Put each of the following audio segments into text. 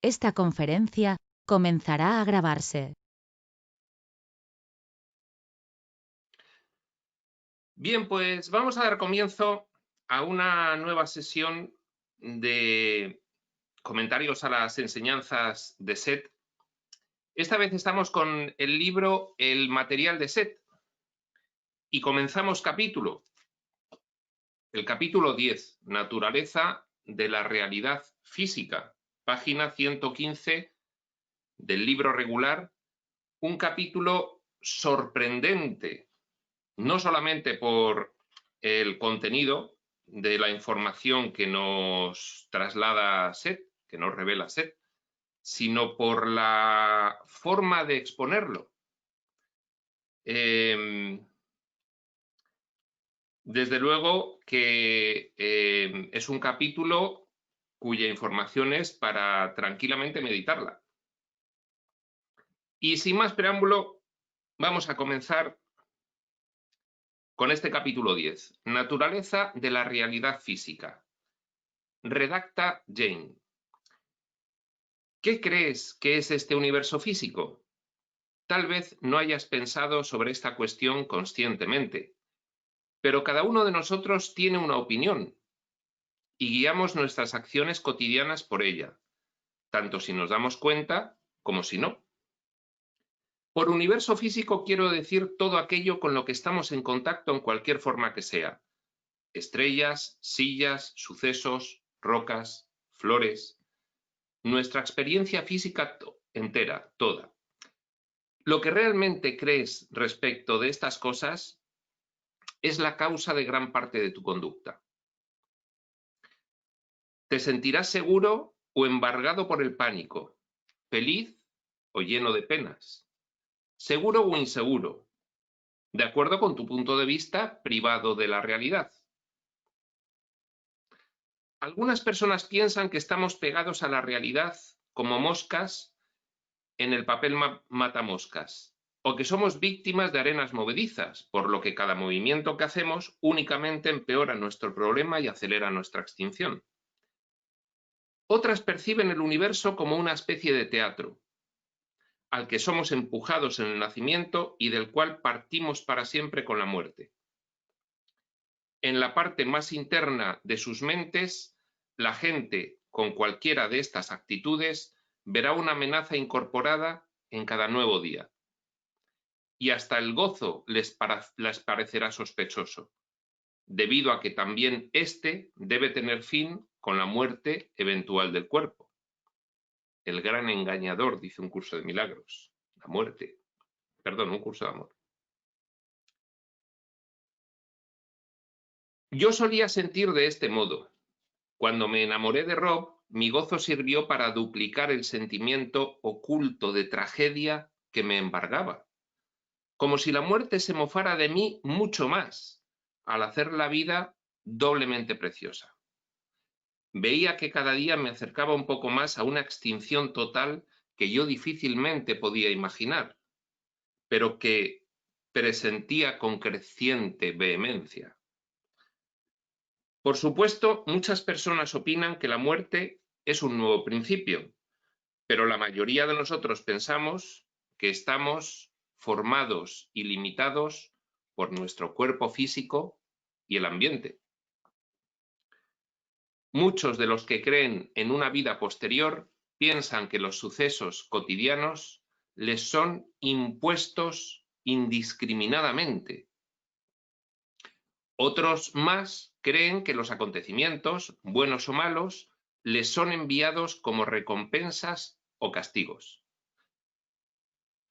Esta conferencia comenzará a grabarse. Bien, pues vamos a dar comienzo a una nueva sesión de comentarios a las enseñanzas de Seth. Esta vez estamos con el libro El material de Seth y comenzamos capítulo. El capítulo 10, Naturaleza de la realidad física, página 115 del libro regular, un capítulo sorprendente, no solamente por el contenido de la información que nos traslada Seth, que nos revela Seth, sino por la forma de exponerlo. Desde luego que es un capítulo cuya información es para tranquilamente meditarla. Y sin más preámbulo, vamos a comenzar con este capítulo 10, Naturaleza de la realidad física. Redacta Jane. ¿Qué crees que es este universo físico? Tal vez no hayas pensado sobre esta cuestión conscientemente, pero cada uno de nosotros tiene una opinión y guiamos nuestras acciones cotidianas por ella, tanto si nos damos cuenta como si no. Por universo físico quiero decir todo aquello con lo que estamos en contacto en cualquier forma que sea. Estrellas, sillas, sucesos, rocas, flores. Nuestra experiencia física entera, toda. Lo que realmente crees respecto de estas cosas es la causa de gran parte de tu conducta. Te sentirás seguro o embargado por el pánico, feliz o lleno de penas, seguro o inseguro, de acuerdo con tu punto de vista privado de la realidad. Algunas personas piensan que estamos pegados a la realidad como moscas en el papel matamoscas, o que somos víctimas de arenas movedizas, por lo que cada movimiento que hacemos únicamente empeora nuestro problema y acelera nuestra extinción. Otras perciben el universo como una especie de teatro, al que somos empujados en el nacimiento y del cual partimos para siempre con la muerte. En la parte más interna de sus mentes, la gente con cualquiera de estas actitudes verá una amenaza incorporada en cada nuevo día. Y hasta el gozo les parecerá sospechoso, debido a que también éste debe tener fin con la muerte eventual del cuerpo. El gran engañador, dice un curso de milagros. La muerte. Perdón, un curso de amor. Yo solía sentir de este modo. Cuando me enamoré de Rob, mi gozo sirvió para duplicar el sentimiento oculto de tragedia que me embargaba. Como si la muerte se mofara de mí mucho más, al hacer la vida doblemente preciosa. Veía que cada día me acercaba un poco más a una extinción total que yo difícilmente podía imaginar, pero que presentía con creciente vehemencia. Por supuesto, muchas personas opinan que la muerte es un nuevo principio, pero la mayoría de nosotros pensamos que estamos formados y limitados por nuestro cuerpo físico y el ambiente. Muchos de los que creen en una vida posterior piensan que los sucesos cotidianos les son impuestos indiscriminadamente. Otros más creen que los acontecimientos, buenos o malos, les son enviados como recompensas o castigos.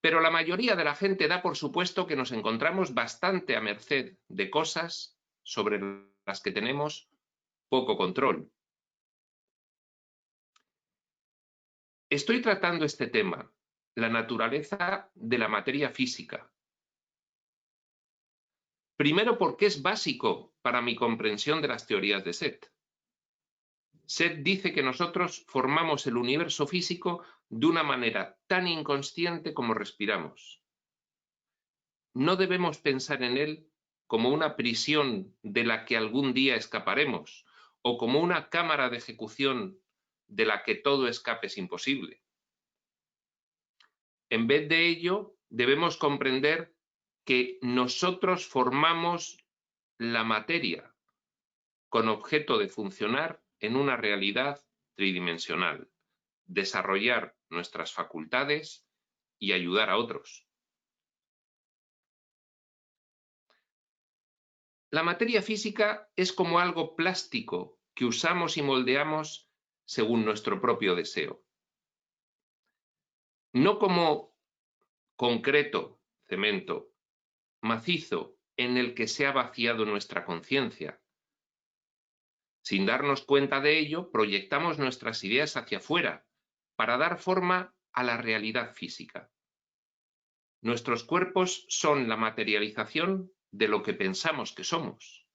Pero la mayoría de la gente da por supuesto que nos encontramos bastante a merced de cosas sobre las que tenemos poco control. Estoy tratando este tema, la naturaleza de la materia física. Primero porque es básico para mi comprensión de las teorías de Seth. Seth dice que nosotros formamos el universo físico de una manera tan inconsciente como respiramos. No debemos pensar en él como una prisión de la que algún día escaparemos, o como una cámara de ejecución de la que todo escape es imposible. En vez de ello, debemos comprender que nosotros formamos la materia con objeto de funcionar en una realidad tridimensional, desarrollar nuestras facultades y ayudar a otros. La materia física es como algo plástico que usamos y moldeamos según nuestro propio deseo. No como concreto, cemento, macizo en el que se ha vaciado nuestra conciencia. Sin darnos cuenta de ello, proyectamos nuestras ideas hacia afuera para dar forma a la realidad física. Nuestros cuerpos son la materialización de lo que pensamos que somos.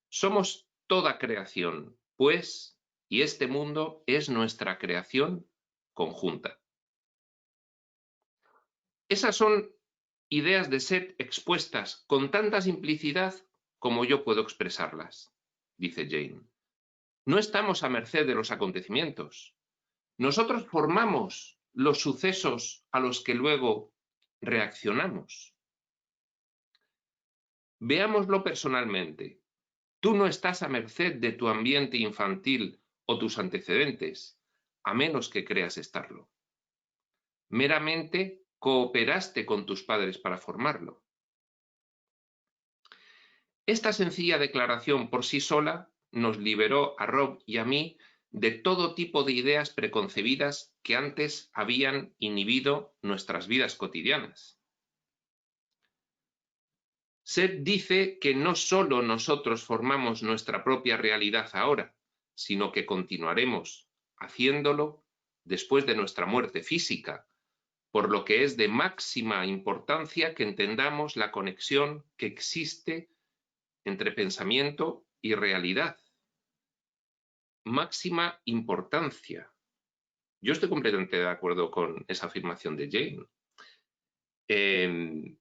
Somos toda creación, pues, y este mundo es nuestra creación conjunta. Esas son ideas de Seth expuestas con tanta simplicidad como yo puedo expresarlas, dice Jane. No estamos a merced de los acontecimientos. Nosotros formamos los sucesos a los que luego reaccionamos. Veámoslo personalmente. Tú no estás a merced de tu ambiente infantil o tus antecedentes, a menos que creas estarlo. Meramente cooperaste con tus padres para formarlo. Esta sencilla declaración por sí sola nos liberó a Rob y a mí de todo tipo de ideas preconcebidas que antes habían inhibido nuestras vidas cotidianas. Seth dice que no solo nosotros formamos nuestra propia realidad ahora, sino que continuaremos haciéndolo después de nuestra muerte física, por lo que es de máxima importancia que entendamos la conexión que existe entre pensamiento y realidad. Máxima importancia. Yo estoy completamente de acuerdo con esa afirmación de Jane.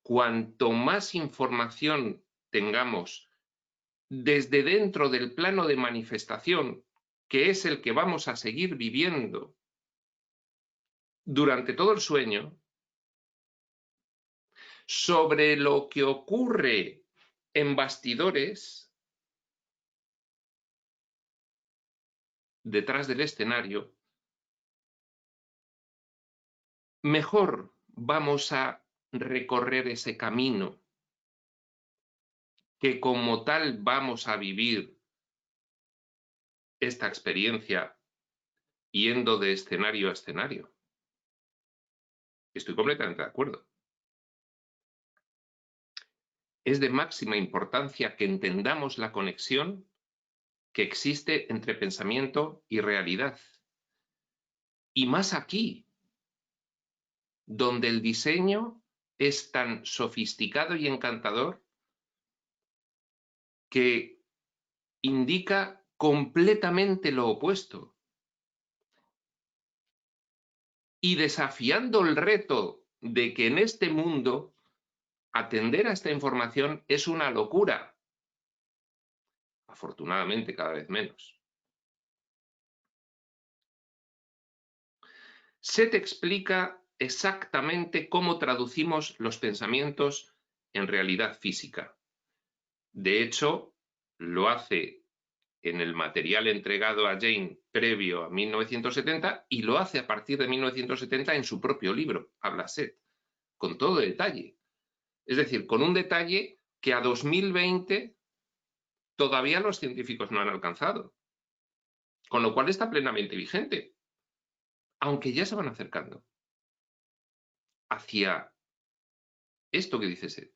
Cuanto más información tengamos desde dentro del plano de manifestación, que es el que vamos a seguir viviendo durante todo el sueño, sobre lo que ocurre en bastidores, detrás del escenario, mejor vamos a recorrer ese camino que como tal vamos a vivir esta experiencia yendo de escenario a escenario. Estoy completamente de acuerdo. Es de máxima importancia que entendamos la conexión que existe entre pensamiento y realidad. Y más aquí, donde el diseño es tan sofisticado y encantador que indica completamente lo opuesto. Y desafiando el reto de que en este mundo atender a esta información es una locura. Afortunadamente, cada vez menos. Seth explica exactamente cómo traducimos los pensamientos en realidad física. De hecho, lo hace en el material entregado a Jane previo a 1970 y lo hace a partir de 1970 en su propio libro, Habla Seth, con todo detalle. Es decir, con un detalle que a 2020 todavía los científicos no han alcanzado, con lo cual está plenamente vigente, aunque ya se van acercando hacia esto que dice Seth.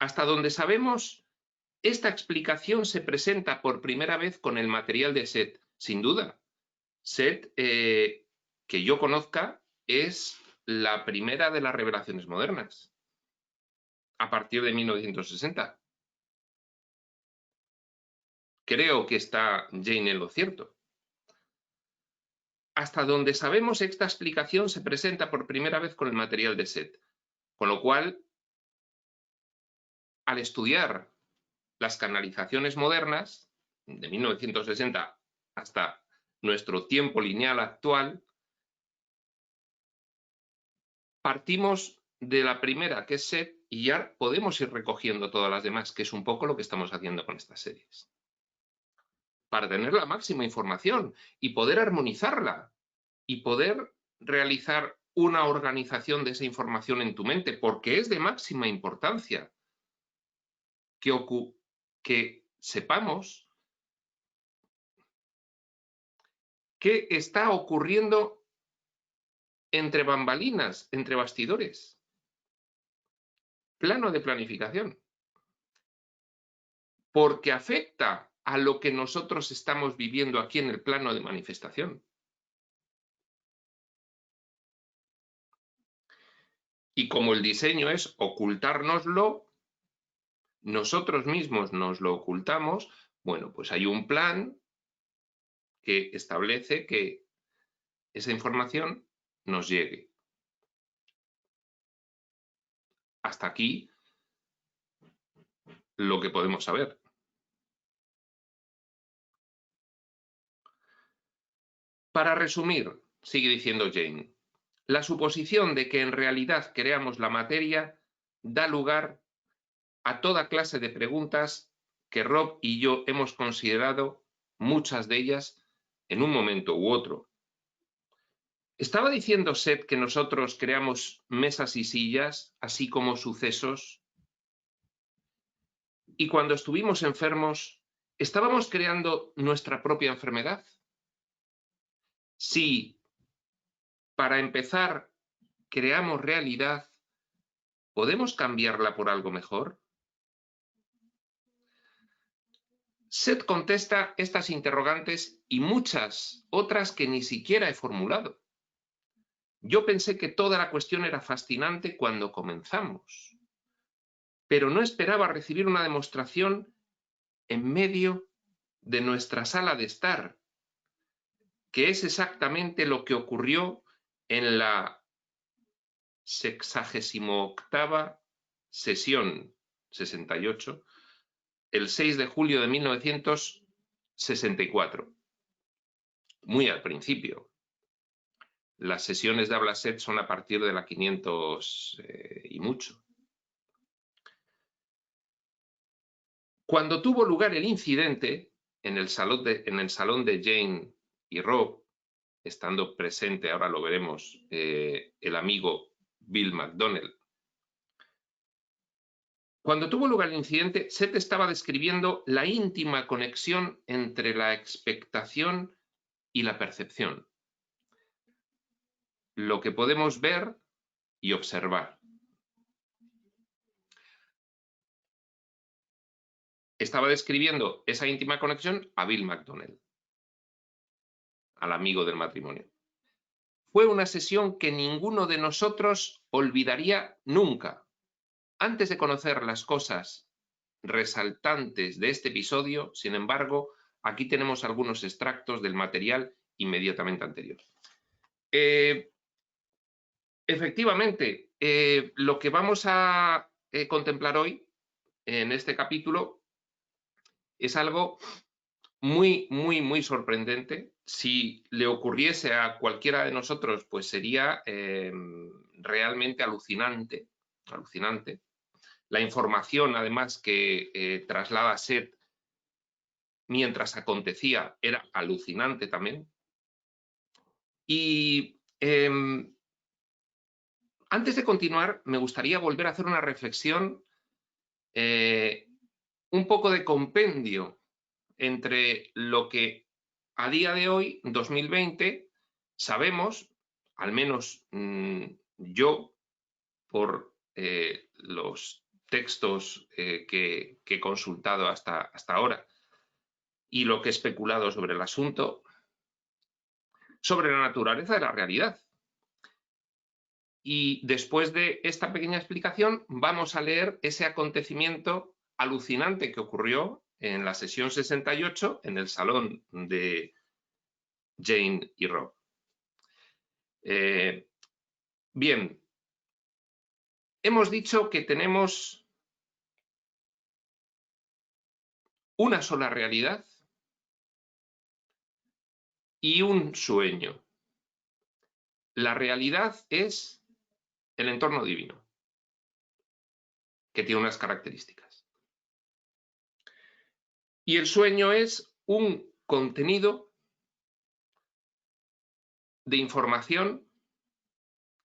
Hasta donde sabemos, esta explicación se presenta por primera vez con el material de Seth, sin duda. Seth, que yo conozca, es la primera de las revelaciones modernas, a partir de 1960. Creo que está Jane en lo cierto. Hasta donde sabemos, esta explicación se presenta por primera vez con el material de Seth, con lo cual, al estudiar las canalizaciones modernas, de 1960 hasta nuestro tiempo lineal actual, partimos de la primera, que es SET, y ya podemos ir recogiendo todas las demás, que es un poco lo que estamos haciendo con estas series. Para tener la máxima información y poder armonizarla y poder realizar una organización de esa información en tu mente, porque es de máxima importancia que sepamos qué está ocurriendo entre bambalinas, entre bastidores. Plano de planificación. Porque afecta a lo que nosotros estamos viviendo aquí en el plano de manifestación. Y como el diseño es ocultárnoslo, nosotros mismos nos lo ocultamos, bueno, pues hay un plan que establece que esa información nos llegue. Hasta aquí lo que podemos saber. Para resumir, sigue diciendo Jane, la suposición de que en realidad creamos la materia da lugar a toda clase de preguntas que Rob y yo hemos considerado, muchas de ellas, en un momento u otro. ¿Estaba diciendo Seth que nosotros creamos mesas y sillas, así como sucesos? Y cuando estuvimos enfermos, ¿estábamos creando nuestra propia enfermedad? Si, para empezar, creamos realidad, ¿podemos cambiarla por algo mejor? Seth contesta estas interrogantes y muchas otras que ni siquiera he formulado. Yo pensé que toda la cuestión era fascinante cuando comenzamos, pero no esperaba recibir una demostración en medio de nuestra sala de estar, que es exactamente lo que ocurrió en la 68ª sesión 68, el 6 de julio de 1964, muy al principio. Las sesiones de habla Seth son a partir de la 500 y mucho. Cuando tuvo lugar el incidente en el salón de Jane y Rob, estando presente, ahora lo veremos, el amigo Bill McDonnell. Cuando tuvo lugar el incidente, Seth estaba describiendo la íntima conexión entre la expectación y la percepción. Lo que podemos ver y observar. Estaba describiendo esa íntima conexión a Bill McDonnell, al amigo del matrimonio. Fue una sesión que ninguno de nosotros olvidaría nunca. Antes de conocer las cosas resaltantes de este episodio, sin embargo, aquí tenemos algunos extractos del material inmediatamente anterior. Efectivamente, lo que vamos a contemplar hoy en este capítulo es algo muy, muy, muy sorprendente. Si le ocurriese a cualquiera de nosotros, pues sería realmente alucinante, alucinante. La información, además, que traslada Seth mientras acontecía era alucinante también. Y antes de continuar, me gustaría volver a hacer una reflexión, un poco de compendio entre lo que a día de hoy, 2020, sabemos, al menos yo, por los textos que he consultado hasta ahora y lo que he especulado sobre el asunto, sobre la naturaleza de la realidad. Y después de esta pequeña explicación, vamos a leer ese acontecimiento alucinante que ocurrió en la sesión 68 en el salón de Jane y Rob. Bien, hemos dicho que tenemos una sola realidad y un sueño. La realidad es el entorno divino, que tiene unas características. Y el sueño es un contenido de información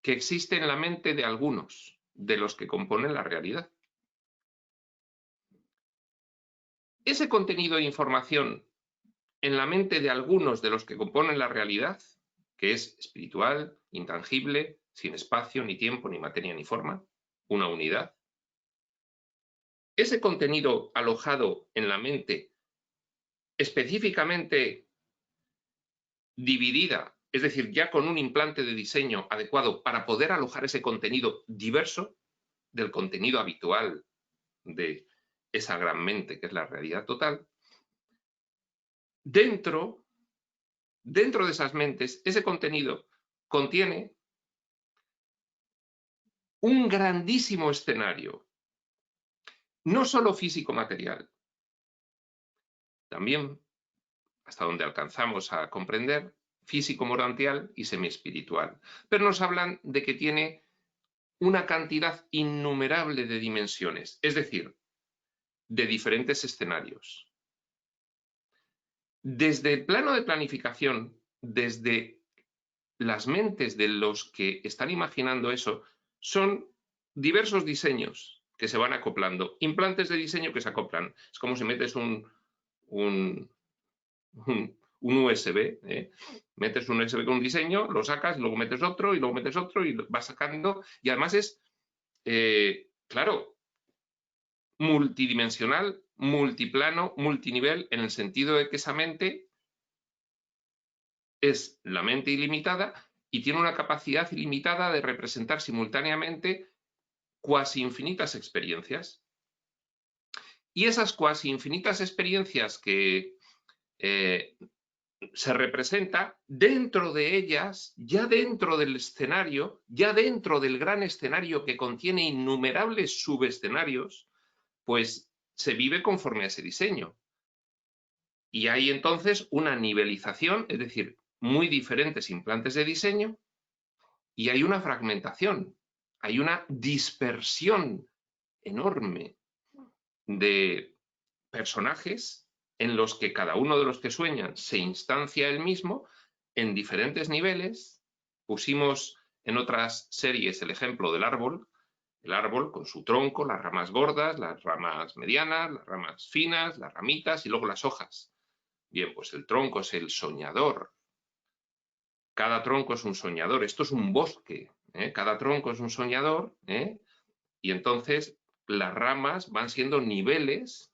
que existe en la mente de algunos de los que componen la realidad. Ese contenido de información en la mente de algunos de los que componen la realidad, que es espiritual, intangible, sin espacio, ni tiempo, ni materia, ni forma, una unidad. Ese contenido alojado en la mente específicamente dividida, es decir, ya con un implante de diseño adecuado para poder alojar ese contenido diverso del contenido habitual de esa gran mente que es la realidad total, dentro de esas mentes, ese contenido contiene un grandísimo escenario, no solo físico-material, también, hasta donde alcanzamos a comprender, físico-morantial y semiespiritual. Pero nos hablan de que tiene una cantidad innumerable de dimensiones, es decir, de diferentes escenarios. Desde el plano de planificación, desde las mentes de los que están imaginando eso, son diversos diseños que se van acoplando, implantes de diseño que se acoplan. Es como si metes un USB, metes un USB con un diseño, lo sacas, luego metes otro y luego metes otro y vas sacando. Y además es, claro, multidimensional, multiplano, multinivel, en el sentido de que esa mente es la mente ilimitada y tiene una capacidad ilimitada de representar simultáneamente cuasi infinitas experiencias. Y esas cuasi infinitas experiencias que se representa, dentro de ellas, ya dentro del escenario, ya dentro del gran escenario que contiene innumerables subescenarios, pues se vive conforme a ese diseño. Y hay entonces una nivelización, es decir, muy diferentes implantes de diseño, y hay una fragmentación, hay una dispersión enorme de personajes en los que cada uno de los que sueñan se instancia él mismo en diferentes niveles. Pusimos en otras series el ejemplo del árbol, el árbol con su tronco, las ramas gordas, las ramas medianas, las ramas finas, las ramitas y luego las hojas. Bien, pues el tronco es el soñador. Cada tronco es un soñador. Esto es un bosque. Cada tronco es un soñador. Y entonces las ramas van siendo niveles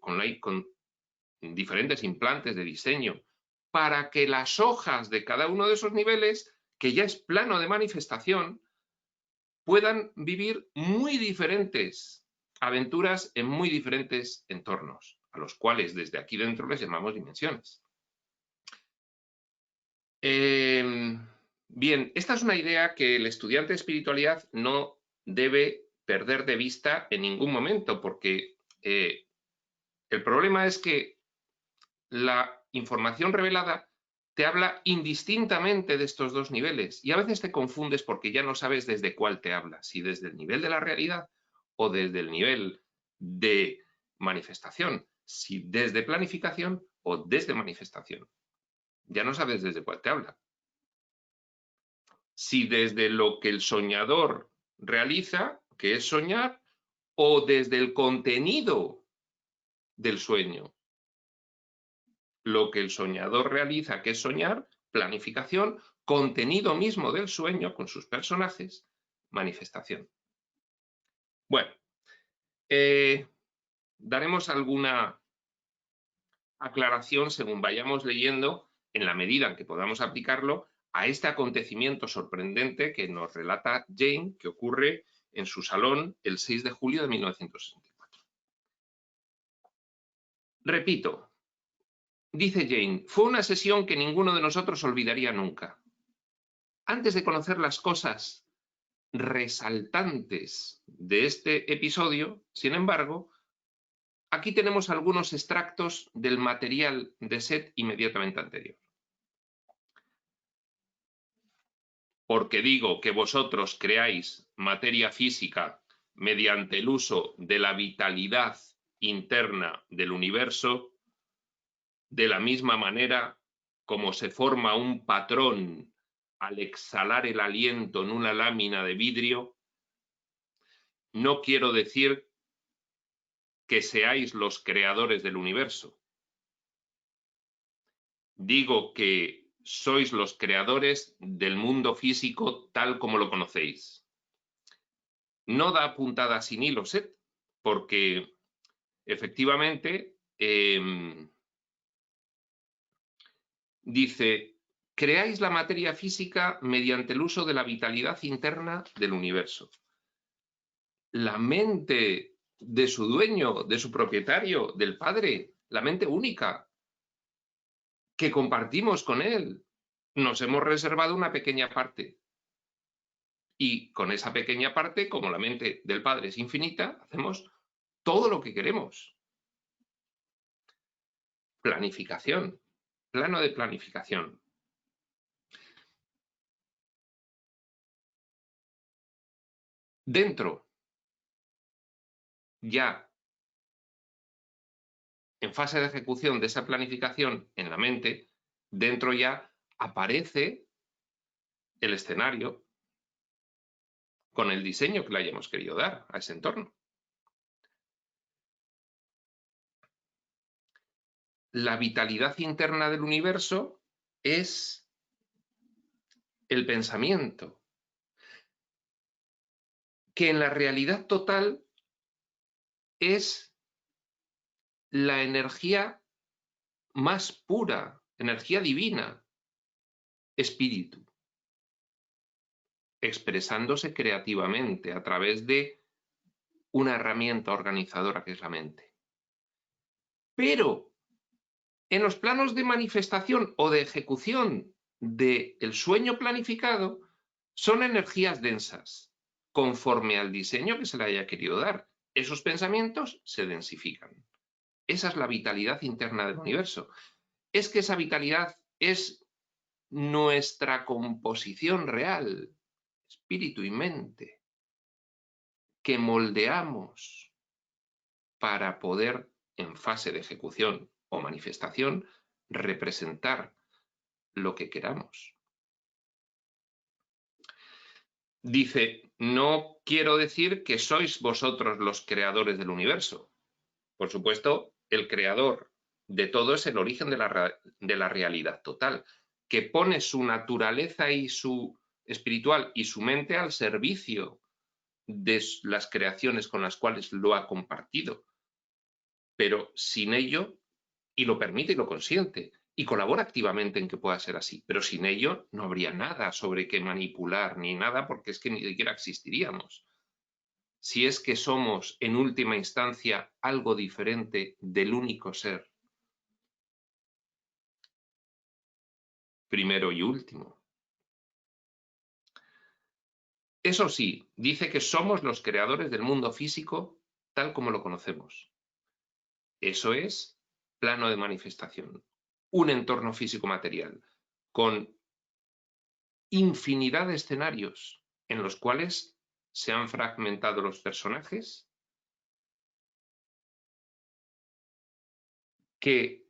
con diferentes implantes de diseño para que las hojas de cada uno de esos niveles, que ya es plano de manifestación, puedan vivir muy diferentes aventuras en muy diferentes entornos, a los cuales desde aquí dentro les llamamos dimensiones. Bien, esta es una idea que el estudiante de espiritualidad no debe perder de vista en ningún momento, porque el problema es que la información revelada te habla indistintamente de estos dos niveles y a veces te confundes porque ya no sabes desde cuál te habla, si desde el nivel de la realidad o desde el nivel de manifestación, si desde planificación o desde manifestación. Ya no sabes desde cuál te habla. Si desde lo que el soñador realiza, que es soñar, o desde el contenido del sueño. Lo que el soñador realiza, que es soñar, planificación, contenido mismo del sueño con sus personajes, manifestación. Bueno, daremos alguna aclaración según vayamos leyendo, en la medida en que podamos aplicarlo, a este acontecimiento sorprendente que nos relata Jane, que ocurre en su salón el 6 de julio de 1964. Repito, dice Jane, fue una sesión que ninguno de nosotros olvidaría nunca. Antes de conocer las cosas resaltantes de este episodio, sin embargo, Aquí tenemos algunos extractos del material de Set inmediatamente anterior. Porque digo que vosotros creáis materia física mediante el uso de la vitalidad interna del universo, de la misma manera como se forma un patrón al exhalar el aliento en una lámina de vidrio, no quiero decir que seáis los creadores del universo. Digo que sois los creadores del mundo físico tal como lo conocéis. No da puntada sin hilos, porque efectivamente dice, creáis la materia física mediante el uso de la vitalidad interna del universo. La mente de su dueño, de su propietario, del Padre, la mente única, que compartimos con él. Nos hemos reservado una pequeña parte. Y con esa pequeña parte, como la mente del Padre es infinita, hacemos todo lo que queremos. Planificación, plano de planificación. Dentro, ya en fase de ejecución de esa planificación en la mente, dentro ya aparece el escenario con el diseño que le hayamos querido dar a ese entorno. La vitalidad interna del universo es el pensamiento, que en la realidad total es la energía más pura, energía divina, espíritu, expresándose creativamente a través de una herramienta organizadora que es la mente. Pero en los planos de manifestación o de ejecución del sueño planificado son energías densas, conforme al diseño que se le haya querido dar. Esos pensamientos se densifican. Esa es la vitalidad interna del universo. Es que esa vitalidad es nuestra composición real, espíritu y mente, que moldeamos para poder, en fase de ejecución o manifestación, representar lo que queramos. Dice, no quiero decir que sois vosotros los creadores del universo. Por supuesto, el creador de todo es el origen de la realidad total, que pone su naturaleza y su espiritual y su mente al servicio de las creaciones con las cuales lo ha compartido. Pero sin ello, y lo permite y lo consiente, y colabora activamente en que pueda ser así, pero sin ello no habría nada sobre qué manipular ni nada, porque es que ni siquiera existiríamos. Si es que somos, en última instancia, algo diferente del único ser, primero y último. Eso sí, dice que somos los creadores del mundo físico tal como lo conocemos. Eso es plano de manifestación, un entorno físico material, con infinidad de escenarios en los cuales se han fragmentado los personajes que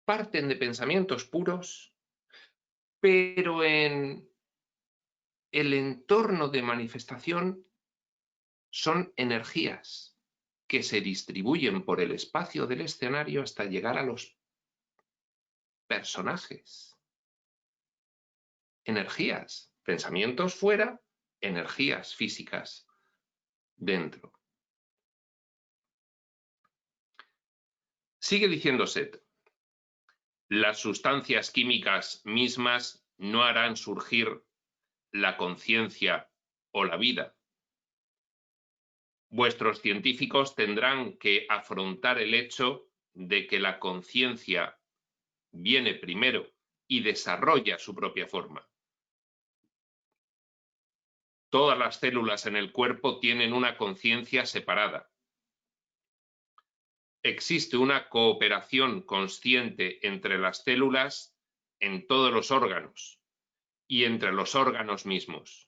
parten de pensamientos puros, pero en el entorno de manifestación son energías que se distribuyen por el espacio del escenario hasta llegar a los personajes. Energías, pensamientos fuera, energías físicas dentro. Sigue diciendo Set, las sustancias químicas mismas no harán surgir la conciencia o la vida. Vuestros científicos tendrán que afrontar el hecho de que la conciencia viene primero y desarrolla su propia forma. Todas las células en el cuerpo tienen una conciencia separada. existe una cooperación consciente entre las células en todos los órganos y entre los órganos mismos.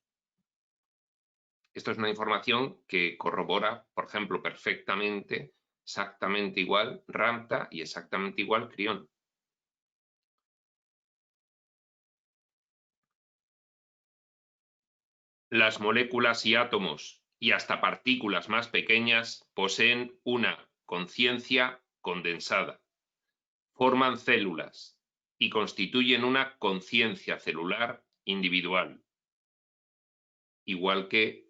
Esto es una información que corrobora, por ejemplo, perfectamente, exactamente igual Ramtha y exactamente igual Krión. Las moléculas y átomos y hasta partículas más pequeñas poseen una conciencia condensada, forman células y constituyen una conciencia celular individual, igual que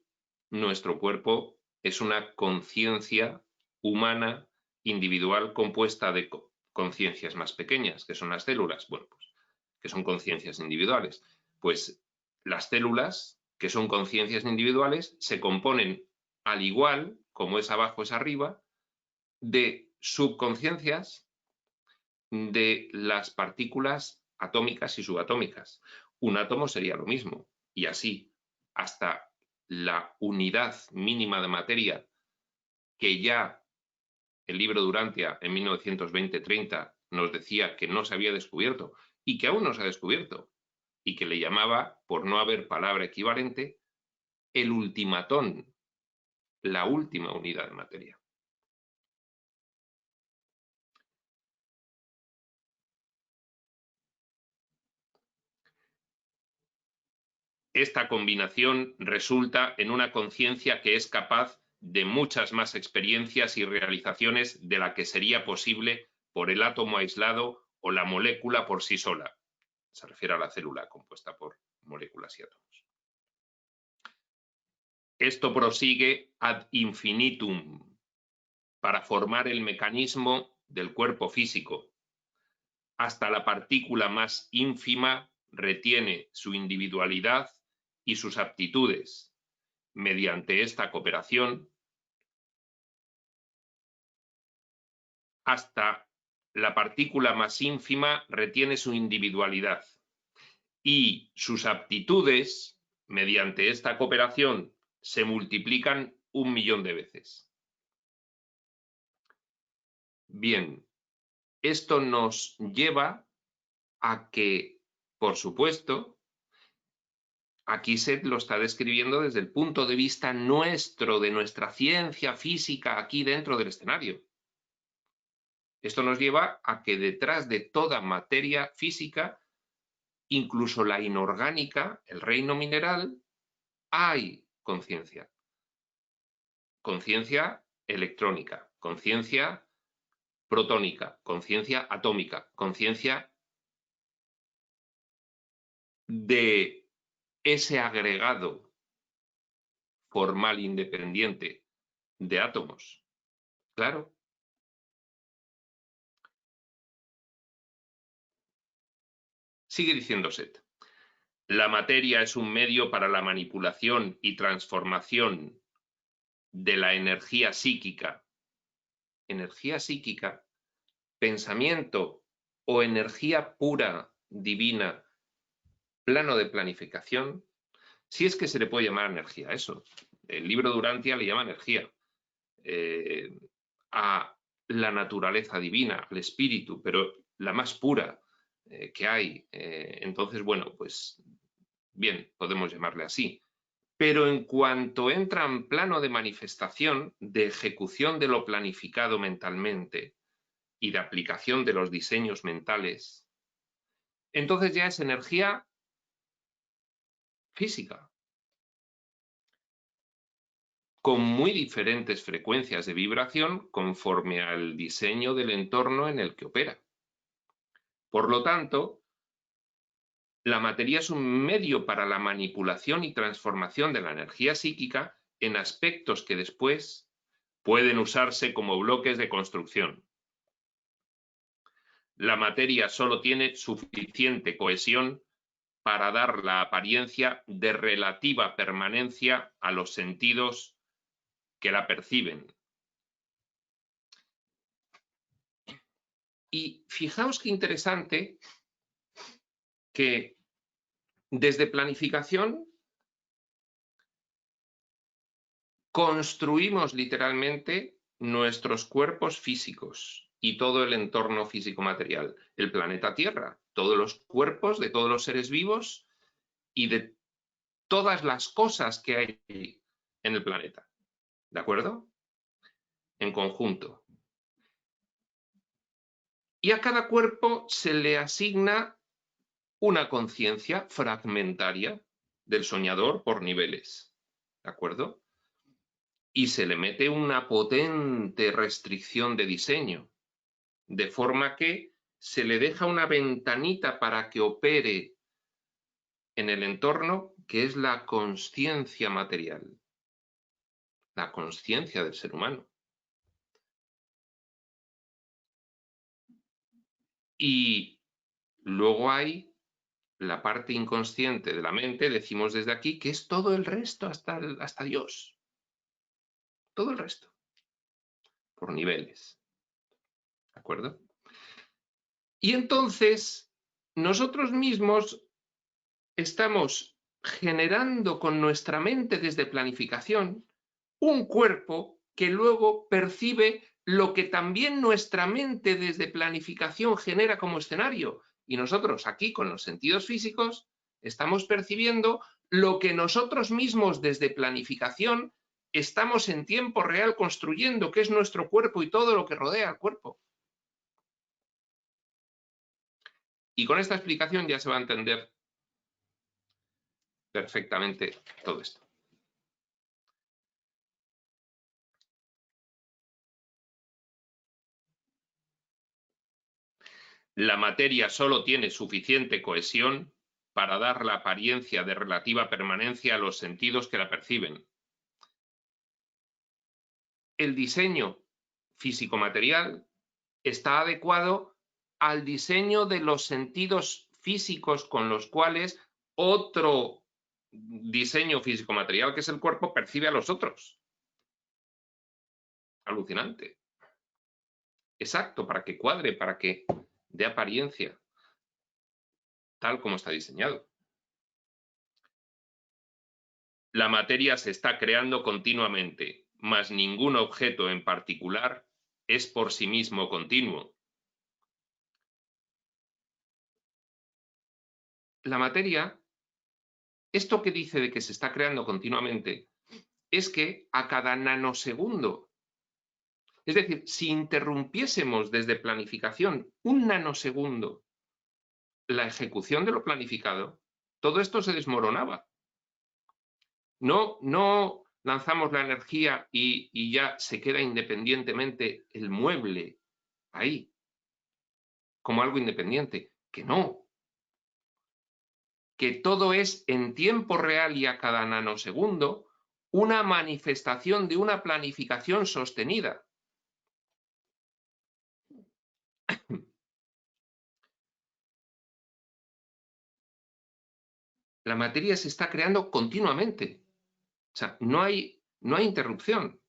nuestro cuerpo es una conciencia humana individual compuesta de conciencias más pequeñas, que son las células, bueno, pues, que son conciencias individuales. Pues las células, que son conciencias individuales, se componen, al igual como es abajo es arriba, de subconciencias de las partículas atómicas y subatómicas. Un átomo sería lo mismo, y así hasta la unidad mínima de materia que ya el libro Durantia en 1920-30 nos decía que no se había descubierto y que aún no se ha descubierto, y que le llamaba, por no haber palabra equivalente, el ultimatón, la última unidad de materia. Esta combinación resulta en una conciencia que es capaz de muchas más experiencias y realizaciones de la que sería posible por el átomo aislado o la molécula por sí sola. Se refiere a la célula compuesta por moléculas y átomos. Esto prosigue ad infinitum para formar el mecanismo del cuerpo físico. Hasta la partícula más ínfima retiene su individualidad y sus aptitudes. Mediante esta cooperación, hasta la partícula más ínfima retiene su individualidad y sus aptitudes, mediante esta cooperación, se multiplican 1.000.000 de veces. Bien, esto nos lleva a que, por supuesto, aquí se lo está describiendo desde el punto de vista nuestro, de nuestra ciencia física, aquí dentro del escenario. Esto nos lleva a que detrás de toda materia física, incluso la inorgánica, el reino mineral, hay conciencia. Conciencia electrónica, conciencia protónica, conciencia atómica, conciencia de ese agregado formal independiente de átomos. Claro. Sigue diciendo Set. La materia es un medio para la manipulación y transformación de la energía psíquica. Energía psíquica, pensamiento o energía pura, divina, plano de planificación, si es que se le puede llamar energía a eso. El libro Durantia le llama energía a la naturaleza divina, al espíritu, pero la más pura que hay. Entonces, bueno, pues bien, podemos llamarle así. Pero en cuanto entra en plano de manifestación, de ejecución de lo planificado mentalmente y de aplicación de los diseños mentales, entonces ya es energía física, con muy diferentes frecuencias de vibración conforme al diseño del entorno en el que opera. Por lo tanto, la materia es un medio para la manipulación y transformación de la energía psíquica en aspectos que después pueden usarse como bloques de construcción. La materia solo tiene suficiente cohesión para dar la apariencia de relativa permanencia a los sentidos que la perciben. Y fijaos qué interesante que desde planificación construimos literalmente nuestros cuerpos físicos y todo el entorno físico-material, el planeta Tierra, todos los cuerpos de todos los seres vivos y de todas las cosas que hay en el planeta. ¿De acuerdo? En conjunto. Y a cada cuerpo se le asigna una conciencia fragmentaria del soñador por niveles. ¿De acuerdo? Y se le mete una potente restricción de diseño, de forma que se le deja una ventanita para que opere en el entorno, que es la consciencia material, la consciencia del ser humano. Y luego hay la parte inconsciente de la mente, decimos desde aquí, que es todo el resto hasta Dios. Todo el resto. Por niveles. ¿De acuerdo? Y entonces, nosotros mismos estamos generando con nuestra mente desde planificación un cuerpo que luego percibe lo que también nuestra mente desde planificación genera como escenario. Y nosotros aquí con los sentidos físicos estamos percibiendo lo que nosotros mismos desde planificación estamos en tiempo real construyendo, que es nuestro cuerpo y todo lo que rodea al cuerpo. Y con esta explicación ya se va a entender perfectamente todo esto. La materia solo tiene suficiente cohesión para dar la apariencia de relativa permanencia a los sentidos que la perciben. El diseño físico-material está adecuado al diseño de los sentidos físicos con los cuales otro diseño físico-material, que es el cuerpo, percibe a los otros. Alucinante. Exacto, para que cuadre, para que dé apariencia, tal como está diseñado. La materia se está creando continuamente, mas ningún objeto en particular es por sí mismo continuo. La materia, esto que dice de que se está creando continuamente, es que a cada nanosegundo, es decir, si interrumpiésemos desde planificación un nanosegundo la ejecución de lo planificado, todo esto se desmoronaba. No lanzamos la energía y ya se queda independientemente el mueble ahí, como algo independiente. Que no. Que todo es en tiempo real y a cada nanosegundo una manifestación de una planificación sostenida. La materia se está creando continuamente. O sea, no hay interrupción.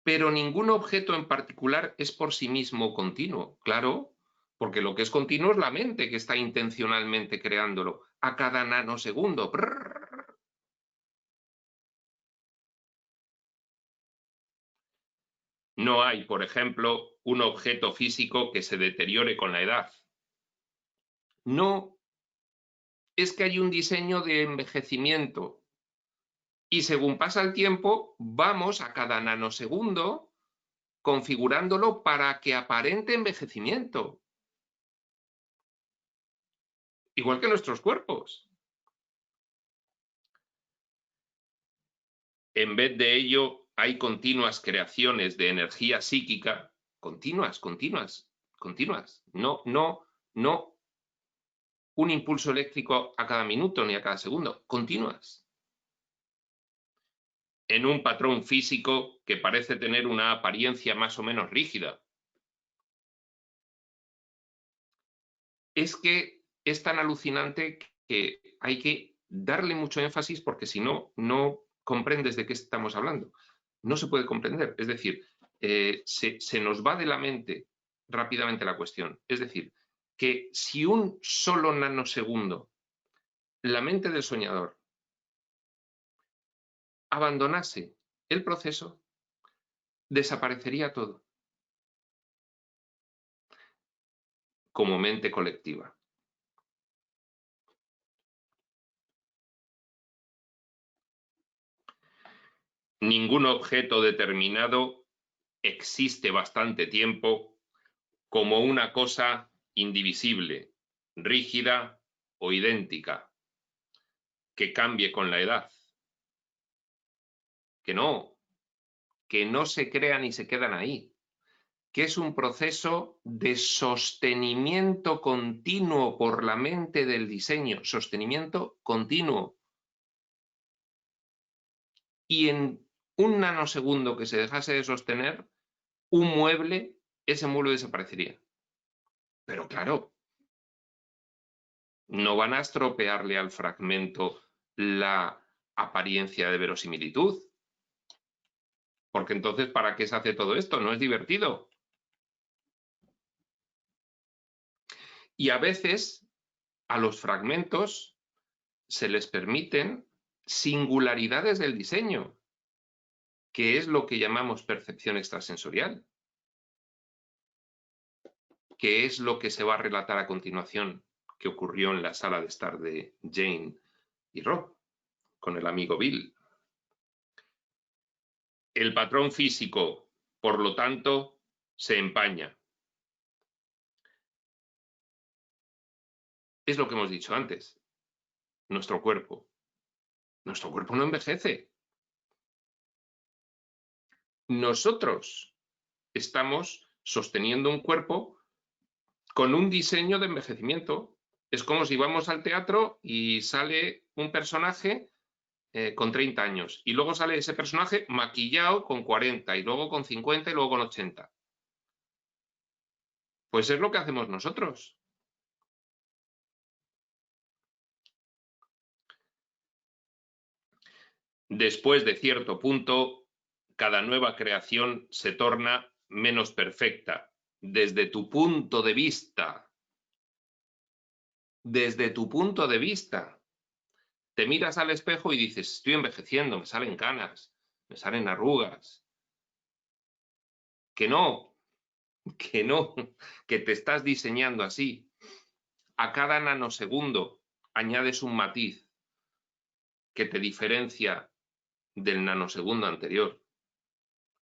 Pero ningún objeto en particular es por sí mismo continuo. Claro, porque lo que es continuo es la mente que está intencionalmente creándolo a cada nanosegundo. No hay, por ejemplo, un objeto físico que se deteriore con la edad. No, es que hay un diseño de envejecimiento y según pasa el tiempo vamos a cada nanosegundo configurándolo para que aparente envejecimiento. Igual que nuestros cuerpos. En vez de ello, hay continuas creaciones de energía psíquica, continuas. No un impulso eléctrico a cada minuto ni a cada segundo, continuas. En un patrón físico que parece tener una apariencia más o menos rígida. Es que es tan alucinante que hay que darle mucho énfasis porque si no, no comprendes de qué estamos hablando. No se puede comprender. Es decir, se nos va de la mente rápidamente la cuestión. Es decir, que si un solo nanosegundo la mente del soñador abandonase el proceso, desaparecería todo como mente colectiva. Ningún objeto determinado existe bastante tiempo como una cosa indivisible, rígida o idéntica, que cambie con la edad. Que no se crean y se quedan ahí, que es un proceso de sostenimiento continuo por la mente del diseño, sostenimiento continuo. Y en un nanosegundo que se dejase de sostener, ese mueble desaparecería. Pero claro, no van a estropearle al fragmento la apariencia de verosimilitud. Porque entonces, ¿para qué se hace todo esto? No es divertido. Y a veces a los fragmentos se les permiten singularidades del diseño, que es lo que llamamos percepción extrasensorial, que es lo que se va a relatar a continuación, que ocurrió en la sala de estar de Jane y Rob, con el amigo Bill. El patrón físico, por lo tanto, se empaña. Es lo que hemos dicho antes. Nuestro cuerpo no envejece. Nosotros estamos sosteniendo un cuerpo con un diseño de envejecimiento. Es como si vamos al teatro y sale un personaje con 30 años y luego sale ese personaje maquillado con 40 y luego con 50 y luego con 80. Pues es lo que hacemos nosotros. Después de cierto punto, cada nueva creación se torna menos perfecta desde tu punto de vista. Desde tu punto de vista. Te miras al espejo y dices, estoy envejeciendo, me salen canas, me salen arrugas. Que no, que te estás diseñando así. A cada nanosegundo añades un matiz que te diferencia del nanosegundo anterior.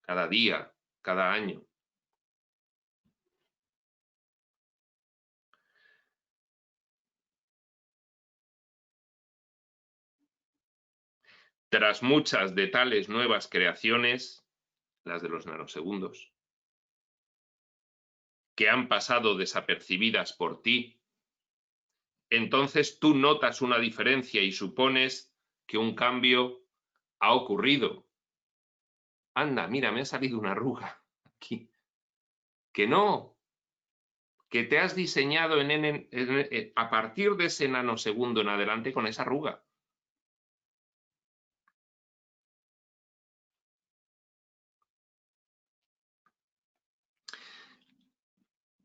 Cada día, cada año. Tras muchas de tales nuevas creaciones, las de los nanosegundos, que han pasado desapercibidas por ti, entonces tú notas una diferencia y supones que un cambio ha ocurrido. Anda, mira, me ha salido una arruga aquí. Que no, que te has diseñado a partir de ese nanosegundo en adelante con esa arruga.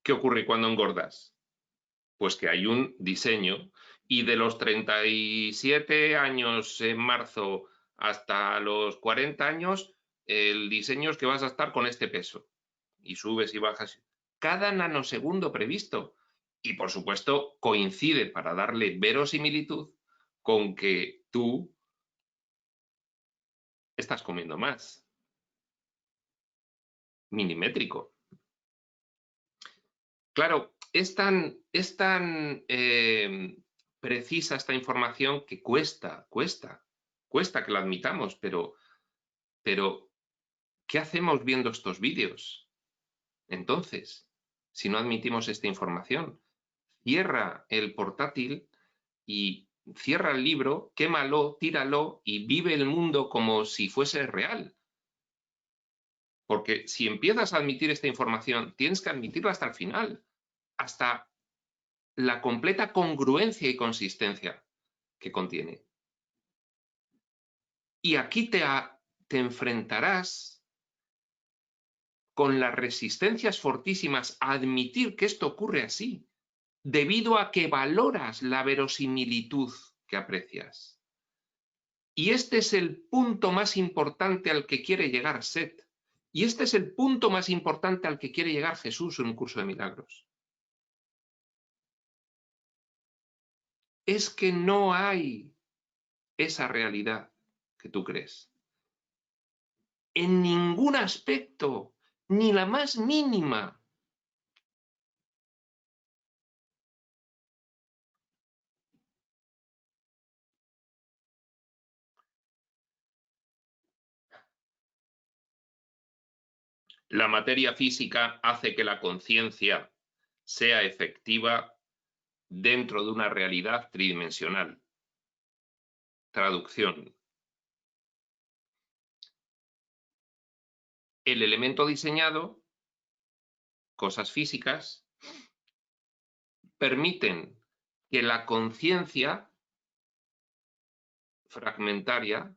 ¿Qué ocurre cuando engordas? Pues que hay un diseño y de los 37 años en marzo hasta los 40 años, el diseño es que vas a estar con este peso. Y subes y bajas. Cada nanosegundo previsto. Y por supuesto coincide para darle verosimilitud con que tú estás comiendo más. Milimétrico. Claro, es tan precisa esta información que cuesta que la admitamos, pero ¿qué hacemos viendo estos vídeos? Entonces, si no admitimos esta información, cierra el portátil y cierra el libro, quémalo, tíralo y vive el mundo como si fuese real. Porque si empiezas a admitir esta información, tienes que admitirla hasta el final, hasta la completa congruencia y consistencia que contiene. Y aquí te enfrentarás con las resistencias fortísimas a admitir que esto ocurre así, debido a que valoras la verosimilitud que aprecias. Y este es el punto más importante al que quiere llegar Seth, Y este es el punto más importante al que quiere llegar Jesús en un curso de milagros. Es que no hay esa realidad que tú crees. En ningún aspecto, ni la más mínima. La materia física hace que la conciencia sea efectiva dentro de una realidad tridimensional. Traducción. El elemento diseñado, cosas físicas, permiten que la conciencia fragmentaria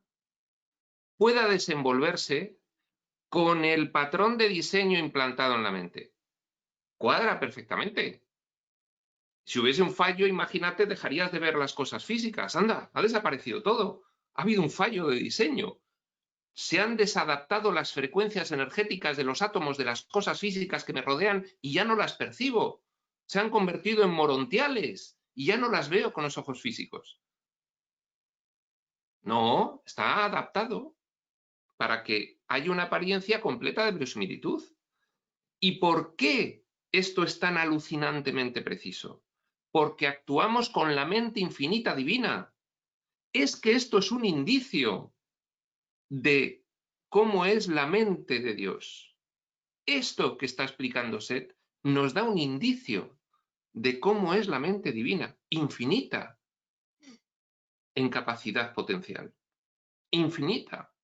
pueda desenvolverse con el patrón de diseño implantado en la mente. Cuadra perfectamente. Si hubiese un fallo, imagínate, dejarías de ver las cosas físicas. Anda, ha desaparecido todo. Ha habido un fallo de diseño. Se han desadaptado las frecuencias energéticas de los átomos de las cosas físicas que me rodean y ya no las percibo. Se han convertido en morontiales y ya no las veo con los ojos físicos. No, está adaptado para que haya una apariencia completa de verosimilitud. ¿Y por qué esto es tan alucinantemente preciso? Porque actuamos con la mente infinita divina. Es que esto es un indicio de cómo es la mente de Dios. Esto que está explicando Seth nos da un indicio de cómo es la mente divina, infinita en capacidad potencial. Infinita.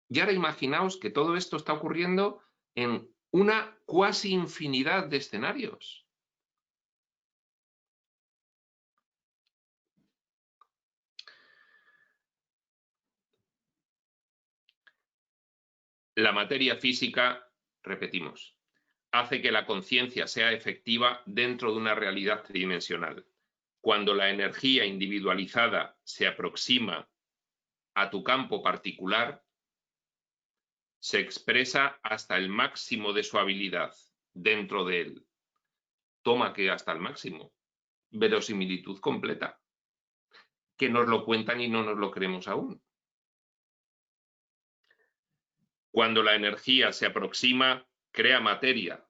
Y ahora imaginaos que todo esto está ocurriendo en una cuasi infinidad de escenarios. La materia física, repetimos, hace que la conciencia sea efectiva dentro de una realidad tridimensional. Cuando la energía individualizada se aproxima a tu campo particular, se expresa hasta el máximo de su habilidad dentro de él. Toma que hasta el máximo. Verosimilitud completa. Que nos lo cuentan y no nos lo creemos aún. Cuando la energía se aproxima, crea materia.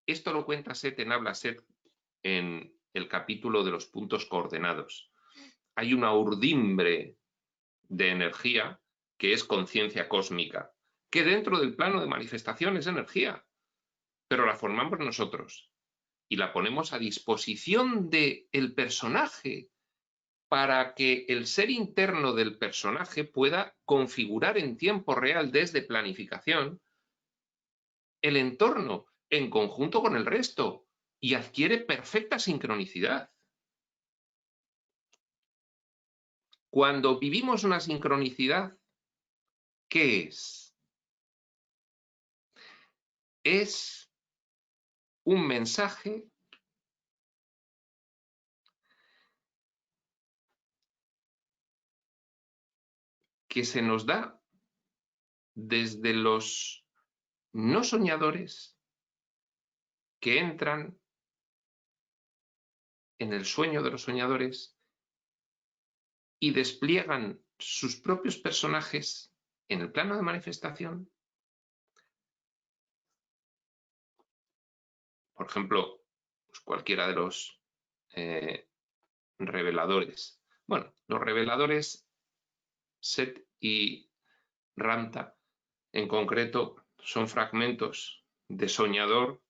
Esto lo cuenta Seth en Habla Seth en el capítulo de los puntos coordenados. Hay una urdimbre de energía que es conciencia cósmica, que dentro del plano de manifestación es energía, pero la formamos nosotros y la ponemos a disposición del personaje para que el ser interno del personaje pueda configurar en tiempo real desde planificación el entorno en conjunto con el resto y adquiere perfecta sincronicidad. Cuando vivimos una sincronicidad, ¿qué es? Es un mensaje que se nos da desde los no soñadores que entran en el sueño de los soñadores y despliegan sus propios personajes en el plano de manifestación. Por ejemplo, pues cualquiera de los reveladores. Bueno, los reveladores, Set y Ramta, en concreto, son fragmentos de soñador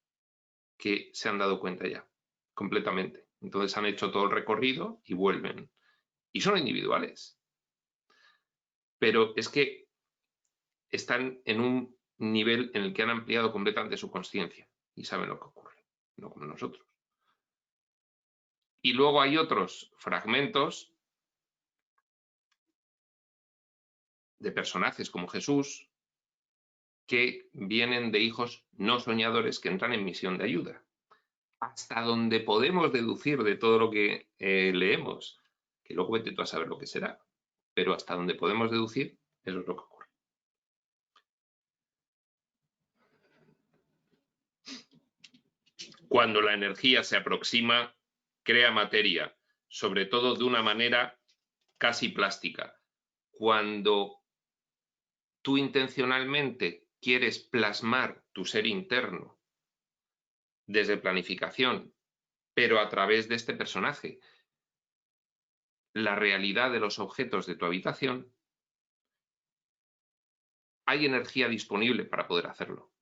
que se han dado cuenta ya, completamente. Entonces han hecho todo el recorrido y vuelven. Y son individuales. Pero es que están en un nivel en el que han ampliado completamente su consciencia y saben lo que ocurre, no como nosotros. Y luego hay otros fragmentos de personajes como Jesús que vienen de hijos no soñadores que entran en misión de ayuda. Hasta donde podemos deducir de todo lo que leemos, que luego vete tú a saber lo que será, pero hasta donde podemos deducir, eso es lo que ocurre. Cuando la energía se aproxima, crea materia, sobre todo de una manera casi plástica. Cuando tú intencionalmente quieres plasmar tu ser interno desde planificación, pero a través de este personaje, la realidad de los objetos de tu habitación, hay energía disponible para poder hacerlo.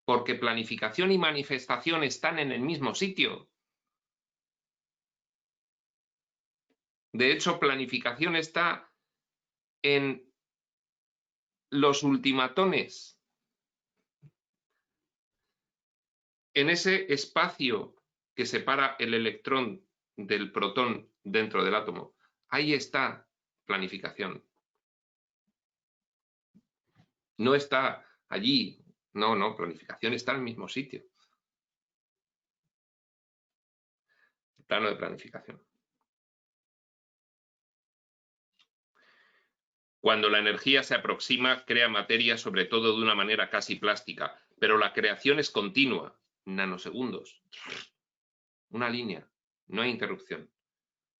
Porque planificación y manifestación están en el mismo sitio. De hecho, planificación está en los ultimatones, en ese espacio que separa el electrón del protón dentro del átomo. Ahí está planificación. No está allí. No, planificación está en el mismo sitio. El plano de planificación. Cuando la energía se aproxima, crea materia, sobre todo de una manera casi plástica, pero la creación es continua, nanosegundos. Una línea, no hay interrupción.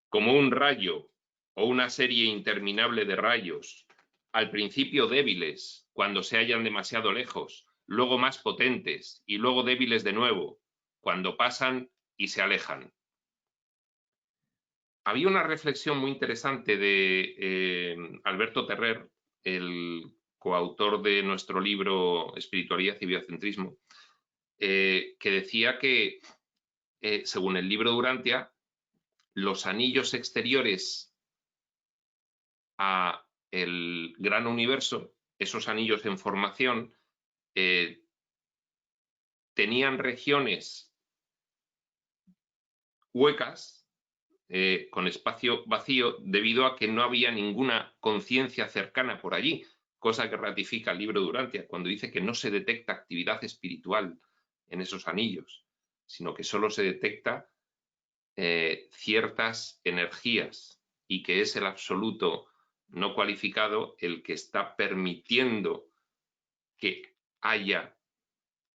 Como un rayo o una serie interminable de rayos, al principio débiles cuando se hallan demasiado lejos, luego más potentes y luego débiles de nuevo, cuando pasan y se alejan. Había una reflexión muy interesante de Alberto Terrer, el coautor de nuestro libro Espiritualidad y Biocentrismo, que decía que, según el libro de Urantia, los anillos exteriores a el gran universo, esos anillos en formación, tenían regiones huecas, con espacio vacío, debido a que no había ninguna conciencia cercana por allí, cosa que ratifica el libro de Urantia cuando dice que no se detecta actividad espiritual en esos anillos, sino que solo se detecta ciertas energías y que es el absoluto no cualificado el que está permitiendo que haya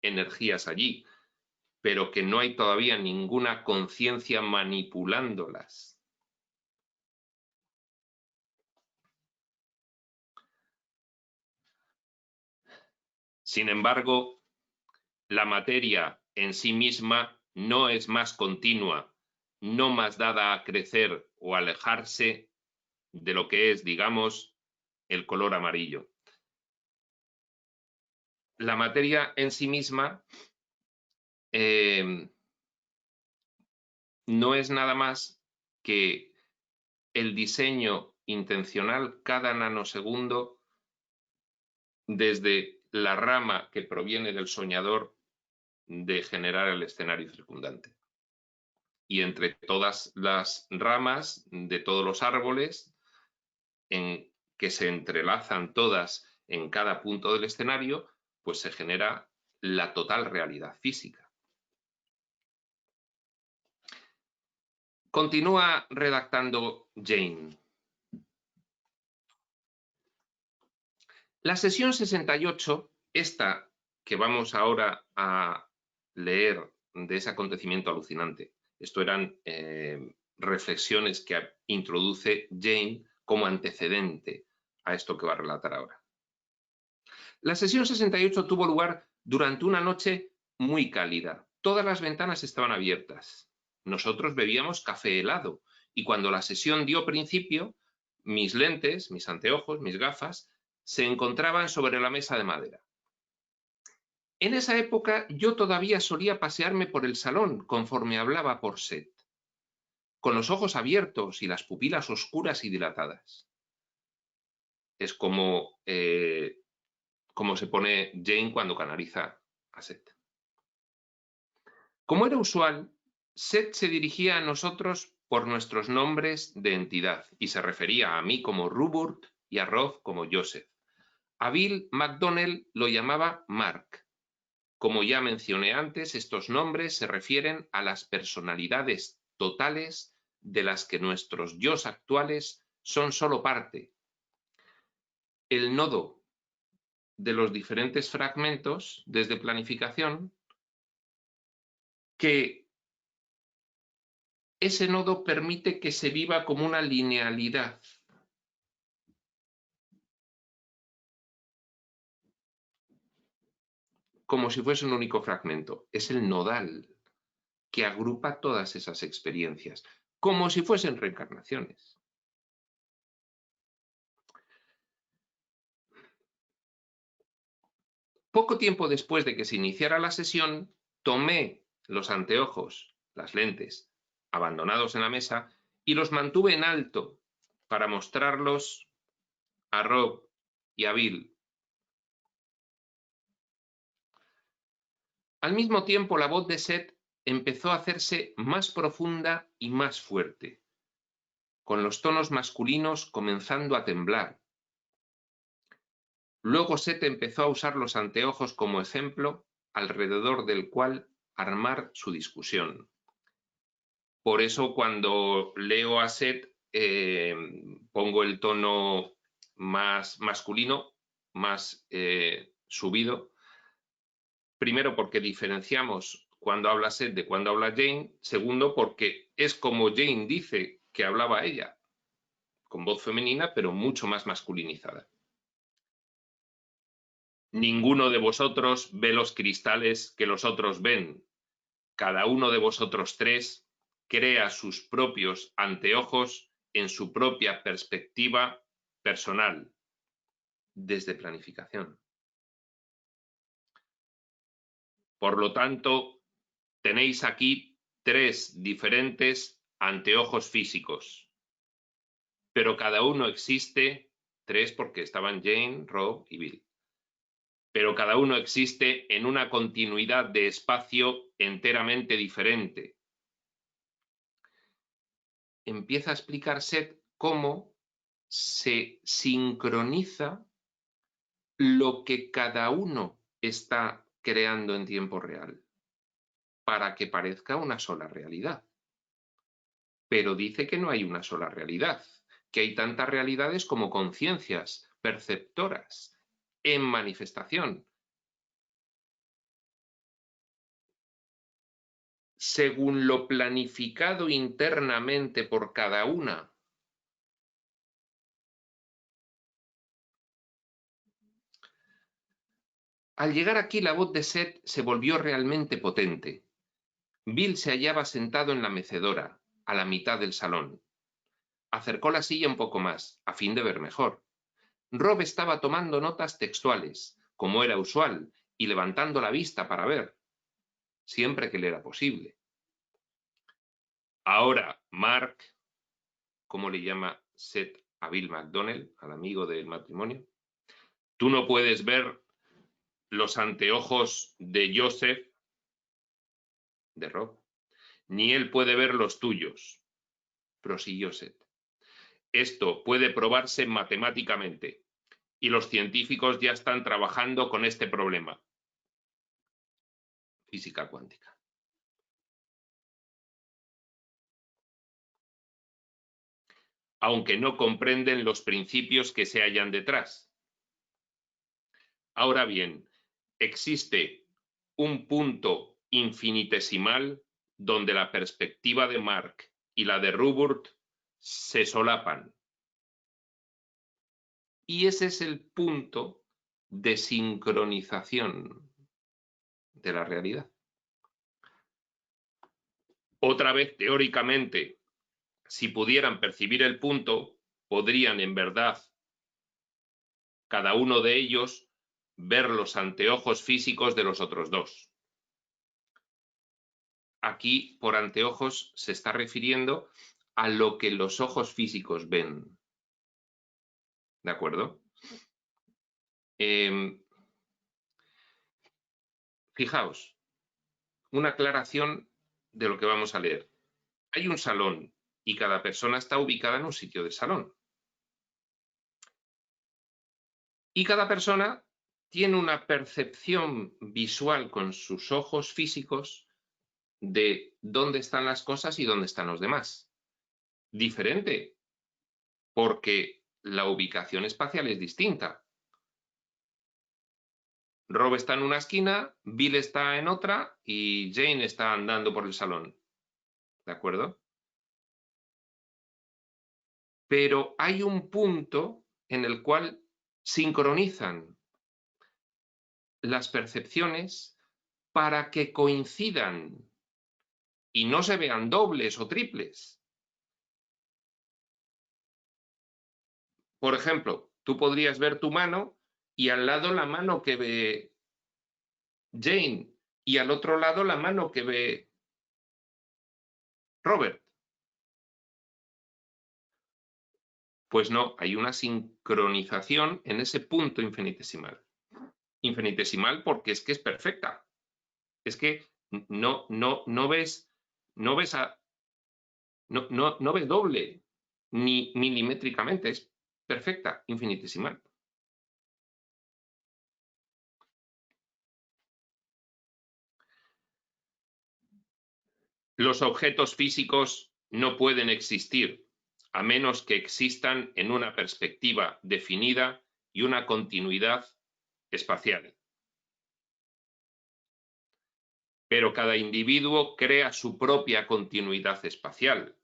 energías allí, pero que no hay todavía ninguna conciencia manipulándolas. Sin embargo, la materia en sí misma no es más continua, no más dada a crecer o alejarse de lo que es, digamos, el color amarillo. La materia en sí misma no es nada más que el diseño intencional cada nanosegundo desde la rama que proviene del soñador de generar el escenario circundante. Y entre todas las ramas de todos los árboles, en que se entrelazan todas en cada punto del escenario, pues se genera la total realidad física. Continúa redactando Jane. La sesión 68, esta que vamos ahora a leer de ese acontecimiento alucinante, esto eran reflexiones que introduce Jane como antecedente a esto que va a relatar ahora. La sesión 68 tuvo lugar durante una noche muy cálida. Todas las ventanas estaban abiertas. Nosotros bebíamos café helado y cuando la sesión dio principio, mis lentes, mis anteojos, mis gafas, se encontraban sobre la mesa de madera. En esa época yo todavía solía pasearme por el salón conforme hablaba por Set, con los ojos abiertos y las pupilas oscuras y dilatadas. Es como se pone Jane cuando canaliza a Set. Como era usual, Set se dirigía a nosotros por nuestros nombres de entidad y se refería a mí como Rupert y a Roth como Joseph. A Bill McDonnell lo llamaba Mark. Como ya mencioné antes, estos nombres se refieren a las personalidades totales de las que nuestros yos actuales son solo parte. El nodo de los diferentes fragmentos desde planificación que ese nodo permite que se viva como una linealidad. Como si fuese un único fragmento. Es el nodal que agrupa todas esas experiencias, como si fuesen reencarnaciones. Poco tiempo después de que se iniciara la sesión, tomé los anteojos, las lentes, abandonados en la mesa, y los mantuve en alto para mostrarlos a Rob y a Bill. Al mismo tiempo, la voz de Seth empezó a hacerse más profunda y más fuerte, con los tonos masculinos comenzando a temblar. Luego Seth empezó a usar los anteojos como ejemplo alrededor del cual armar su discusión. Por eso cuando leo a Seth pongo el tono más masculino, más subido. Primero porque diferenciamos cuando habla Seth de cuando habla Jane. Segundo porque es como Jane dice que hablaba ella, con voz femenina pero mucho más masculinizada. Ninguno de vosotros ve los cristales que los otros ven. Cada uno de vosotros tres crea sus propios anteojos en su propia perspectiva personal, desde planificación. Por lo tanto, tenéis aquí tres diferentes anteojos físicos, pero cada uno existe, tres porque estaban Jane, Rob y Bill, pero cada uno existe en una continuidad de espacio enteramente diferente. Empieza a explicar Seth cómo se sincroniza lo que cada uno está creando en tiempo real para que parezca una sola realidad. Pero dice que no hay una sola realidad, que hay tantas realidades como conciencias perceptoras en manifestación. Según lo planificado internamente por cada una. Al llegar aquí, la voz de Seth se volvió realmente potente. Bill se hallaba sentado en la mecedora, a la mitad del salón. Acercó la silla un poco más, a fin de ver mejor. Rob estaba tomando notas textuales, como era usual, y levantando la vista para ver, siempre que le era posible. Ahora, Mark, ¿cómo le llama Seth a Bill McDonnell, al amigo del matrimonio? Tú no puedes ver los anteojos de Joseph, de Rob, ni él puede ver los tuyos, prosiguió Seth. Esto puede probarse matemáticamente, y los científicos ya están trabajando con este problema. Física cuántica. Aunque no comprenden los principios que se hallan detrás. Ahora bien, existe un punto infinitesimal donde la perspectiva de Mark y la de Rubert se solapan. Y ese es el punto de sincronización de la realidad. Otra vez, teóricamente, si pudieran percibir el punto, podrían en verdad cada uno de ellos ver los anteojos físicos de los otros dos. Aquí, por anteojos, se está refiriendo a lo que los ojos físicos ven. ¿De acuerdo? Fijaos, una aclaración de lo que vamos a leer. Hay un salón y cada persona está ubicada en un sitio del salón. Y cada persona tiene una percepción visual con sus ojos físicos de dónde están las cosas y dónde están los demás. Diferente, porque la ubicación espacial es distinta. Rob está en una esquina, Bill está en otra y Jane está andando por el salón. ¿De acuerdo? Pero hay un punto en el cual sincronizan las percepciones para que coincidan y no se vean dobles o triples. Por ejemplo, tú podrías ver tu mano y al lado la mano que ve Jane y al otro lado la mano que ve Robert. Pues no, hay una sincronización en ese punto infinitesimal. Infinitesimal porque es que es perfecta. Es que no ves doble ni milimétricamente, es perfecta, infinitesimal. Los objetos físicos no pueden existir a menos que existan en una perspectiva definida y una continuidad espacial. Pero cada individuo crea su propia continuidad espacial.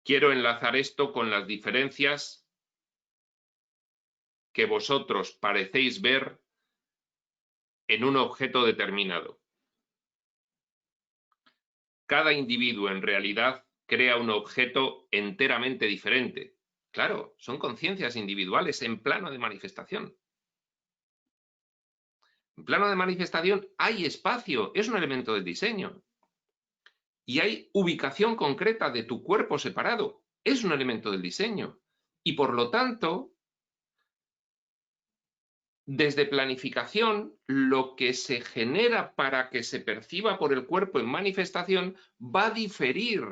Quiero enlazar esto con las diferencias que vosotros parecéis ver en un objeto determinado. Cada individuo en realidad crea un objeto enteramente diferente. Claro, son conciencias individuales en plano de manifestación. En plano de manifestación hay espacio, es un elemento del diseño. Y hay ubicación concreta de tu cuerpo separado, es un elemento del diseño. Y por lo tanto, desde planificación, lo que se genera para que se perciba por el cuerpo en manifestación va a diferir,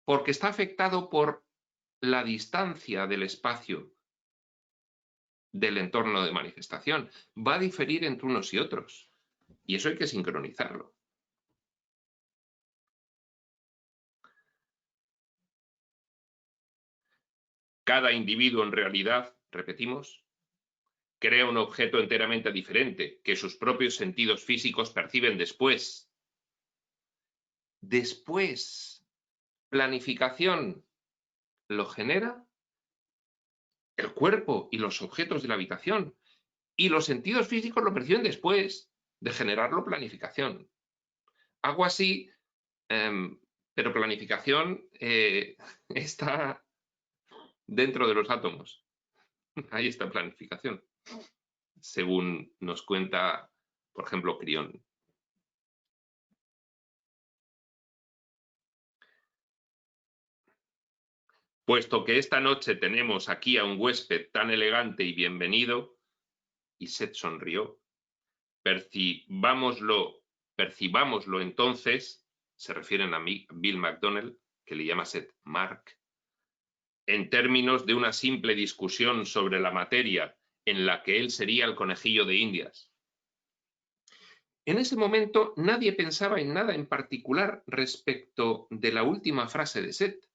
porque está afectado por la distancia del espacio del entorno de manifestación. Va a diferir entre unos y otros. Y eso hay que sincronizarlo. Cada individuo en realidad, repetimos, crea un objeto enteramente diferente que sus propios sentidos físicos perciben después. Después, planificación lo genera el cuerpo y los objetos de la habitación. Y los sentidos físicos lo perciben después de generarlo planificación. Hago así, pero planificación está dentro de los átomos. Ahí está planificación, según nos cuenta, por ejemplo, Crión. Puesto que esta noche tenemos aquí a un huésped tan elegante y bienvenido, y Seth sonrió, percibámoslo entonces, se refieren a Bill McDonnell, que le llama Seth Mark, en términos de una simple discusión sobre la materia en la que él sería el conejillo de Indias. En ese momento nadie pensaba en nada en particular respecto de la última frase de Seth.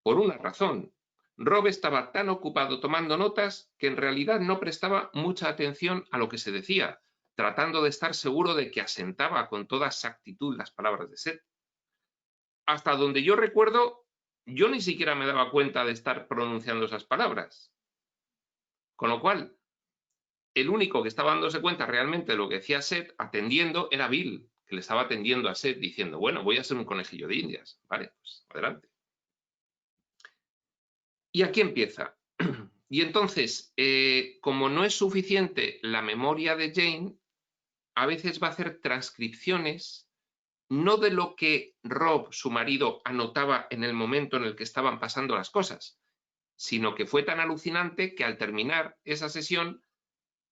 Por una razón, Rob estaba tan ocupado tomando notas que en realidad no prestaba mucha atención a lo que se decía, tratando de estar seguro de que asentaba con toda exactitud las palabras de Seth. Hasta donde yo recuerdo, yo ni siquiera me daba cuenta de estar pronunciando esas palabras. Con lo cual, el único que estaba dándose cuenta realmente de lo que decía Seth atendiendo era Bill, que le estaba atendiendo a Seth diciendo, bueno, voy a ser un conejillo de Indias. Vale, pues adelante. Y aquí empieza. Y entonces, como no es suficiente la memoria de Jane, a veces va a hacer transcripciones, no de lo que Rob, su marido, anotaba en el momento en el que estaban pasando las cosas, sino que fue tan alucinante que al terminar esa sesión,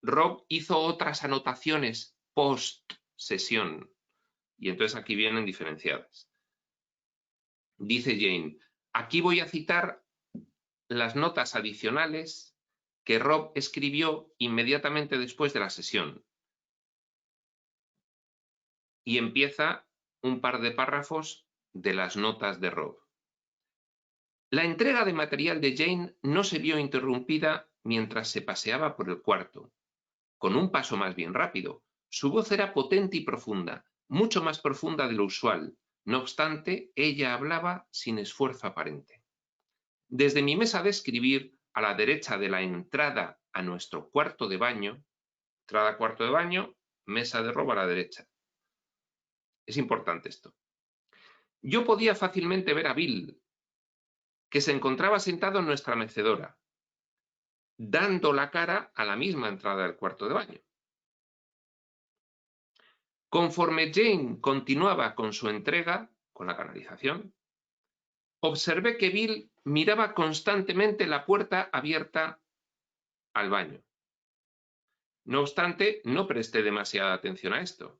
Rob hizo otras anotaciones post-sesión. Y entonces aquí vienen diferenciadas. Dice Jane, aquí voy a citar las notas adicionales que Rob escribió inmediatamente después de la sesión. Y empieza un par de párrafos de las notas de Rob. La entrega de material de Jane no se vio interrumpida mientras se paseaba por el cuarto. Con un paso más bien rápido, su voz era potente y profunda, mucho más profunda de lo usual. No obstante, ella hablaba sin esfuerzo aparente. Desde mi mesa de escribir, a la derecha de la entrada a nuestro cuarto de baño, entrada cuarto de baño, mesa de Rob a la derecha. Es importante esto. Yo podía fácilmente ver a Bill, que se encontraba sentado en nuestra mecedora, dando la cara a la misma entrada del cuarto de baño. Conforme Jane continuaba con su entrega, con la canalización, observé que Bill miraba constantemente la puerta abierta al baño. No obstante, no presté demasiada atención a esto,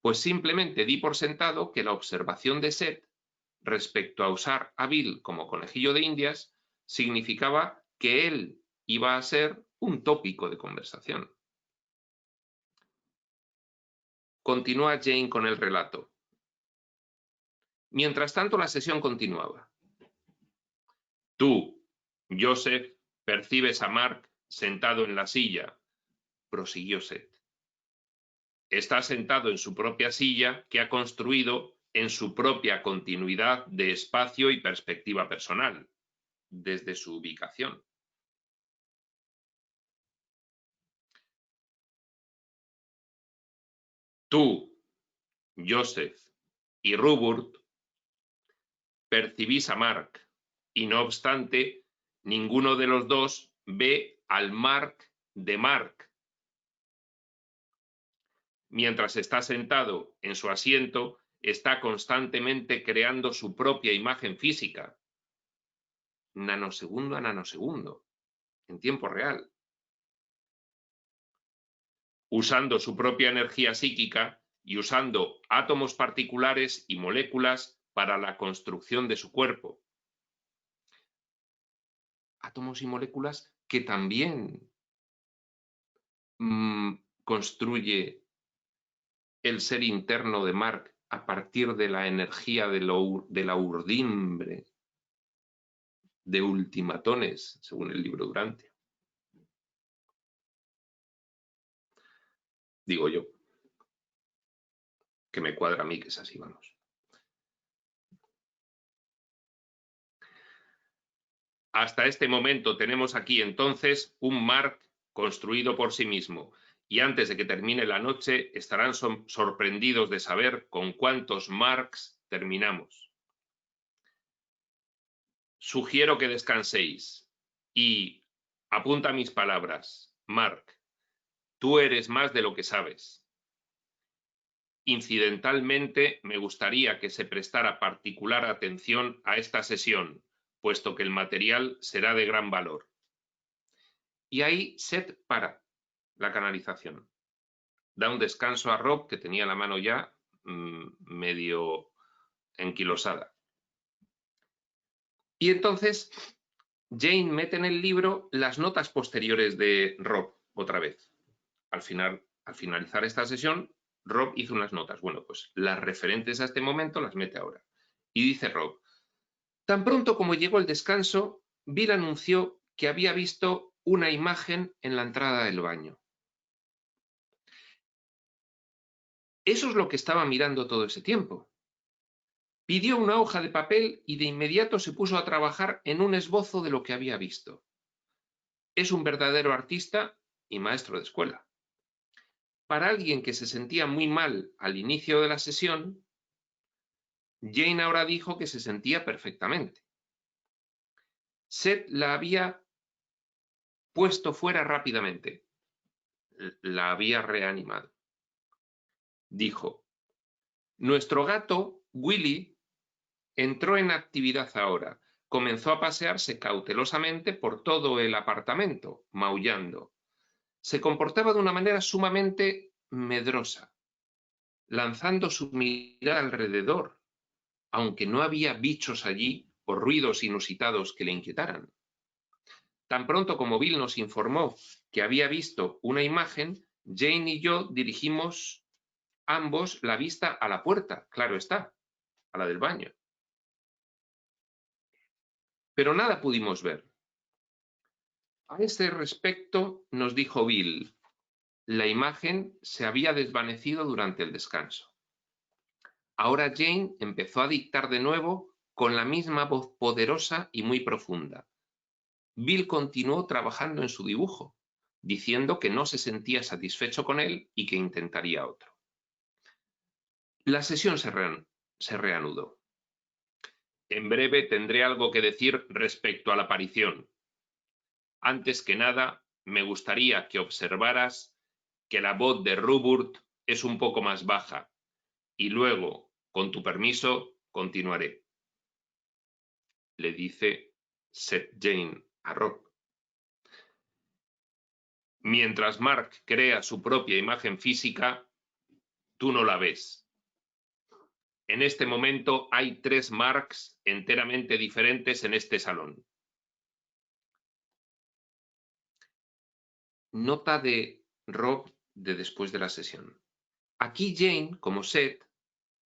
pues simplemente di por sentado que la observación de Seth respecto a usar a Bill como conejillo de Indias significaba que él iba a ser un tópico de conversación. Continúa Jane con el relato. Mientras tanto, la sesión continuaba. Tú, Joseph, percibes a Mark sentado en la silla, prosiguió Seth. Está sentado en su propia silla que ha construido en su propia continuidad de espacio y perspectiva personal, desde su ubicación. Tú, Joseph y Rupert percibís a Mark, y no obstante, ninguno de los dos ve al Mark de Mark. Mientras está sentado en su asiento, está constantemente creando su propia imagen física, nanosegundo a nanosegundo, en tiempo real, usando su propia energía psíquica y usando átomos particulares y moléculas para la construcción de su cuerpo. Átomos y moléculas que también construye el ser interno de Mark a partir de la energía de la urdimbre de Ultimatones, según el libro Durante. Digo yo, que me cuadra a mí que es así, vamos. Hasta este momento tenemos aquí entonces un Mark construido por sí mismo, y antes de que termine la noche estarán sorprendidos de saber con cuántos Marks terminamos. Sugiero que descanséis y apunta mis palabras. Mark, tú eres más de lo que sabes. Incidentalmente, me gustaría que se prestara particular atención a esta sesión, puesto que el material será de gran valor. Y ahí Seth para la canalización. Da un descanso a Rob, que tenía la mano ya medio enquilosada. Y entonces Jane mete en el libro las notas posteriores de Rob, otra vez. Al finalizar esta sesión, Rob hizo unas notas. Bueno, pues las referentes a este momento las mete ahora. Y dice Rob, tan pronto como llegó el descanso, Bill anunció que había visto una imagen en la entrada del baño. Eso es lo que estaba mirando todo ese tiempo. Pidió una hoja de papel y de inmediato se puso a trabajar en un esbozo de lo que había visto. Es un verdadero artista y maestro de escuela. Para alguien que se sentía muy mal al inicio de la sesión, Jane ahora dijo que se sentía perfectamente. Seth la había puesto fuera rápidamente. La había reanimado. Dijo, nuestro gato, Willy, entró en actividad ahora. Comenzó a pasearse cautelosamente por todo el apartamento, maullando. Se comportaba de una manera sumamente medrosa, lanzando su mirada alrededor, aunque no había bichos allí o ruidos inusitados que le inquietaran. Tan pronto como Bill nos informó que había visto una imagen, Jane y yo dirigimos ambos la vista a la puerta, claro está, a la del baño. pero nada pudimos ver. A este respecto nos dijo Bill, la imagen se había desvanecido durante el descanso. Ahora Jane empezó a dictar de nuevo con la misma voz poderosa y muy profunda. Bill continuó trabajando en su dibujo, diciendo que no se sentía satisfecho con él y que intentaría otro. La sesión se reanudó. En breve tendré algo que decir respecto a la aparición. Antes que nada, me gustaría que observaras que la voz de Rupert es un poco más baja, y luego, con tu permiso, continuaré. Le dice Seth Jane a Rob. Mientras Mark crea su propia imagen física, tú no la ves. En este momento hay 3 Marks enteramente diferentes en este salón. Nota de Rob de después de la sesión. Aquí Jane, como Seth,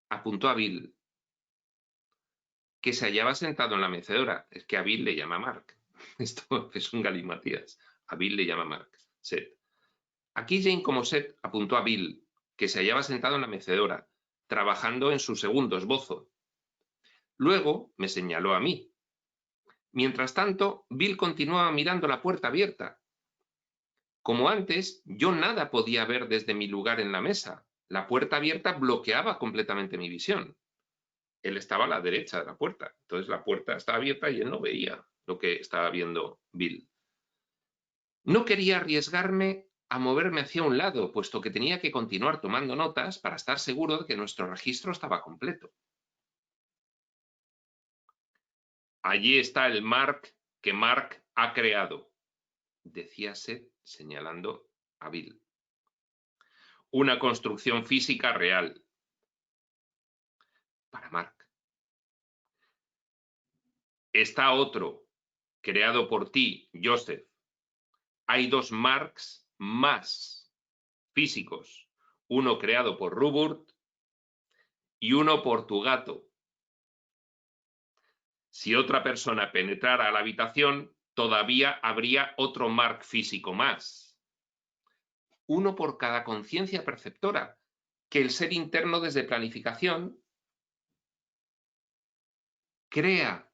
apuntó a Bill, que se hallaba sentado en la mecedora. Es que a Bill le llama Mark. Esto es un galimatías. A Bill le llama Mark, Seth. Aquí Jane, como Seth, apuntó a Bill, que se hallaba sentado en la mecedora, trabajando en su segundo esbozo. Luego me señaló a mí. Mientras tanto, Bill continuaba mirando la puerta abierta. Como antes, yo nada podía ver desde mi lugar en la mesa. La puerta abierta bloqueaba completamente mi visión. Él estaba a la derecha de la puerta. Entonces la puerta estaba abierta y él no veía lo que estaba viendo Bill. No quería arriesgarme a moverme hacia un lado, puesto que tenía que continuar tomando notas para estar seguro de que nuestro registro estaba completo. Allí está el Mark que Mark ha creado, decía Seth señalando a Bill. Una construcción física real. Para Mark. Está otro, creado por ti, Joseph. Hay 2 Marks más físicos. Uno creado por Rupert y uno por tu gato. Si otra persona penetrara a la habitación, todavía habría otro Mark físico más. Uno por cada conciencia perceptora, que el ser interno desde planificación crea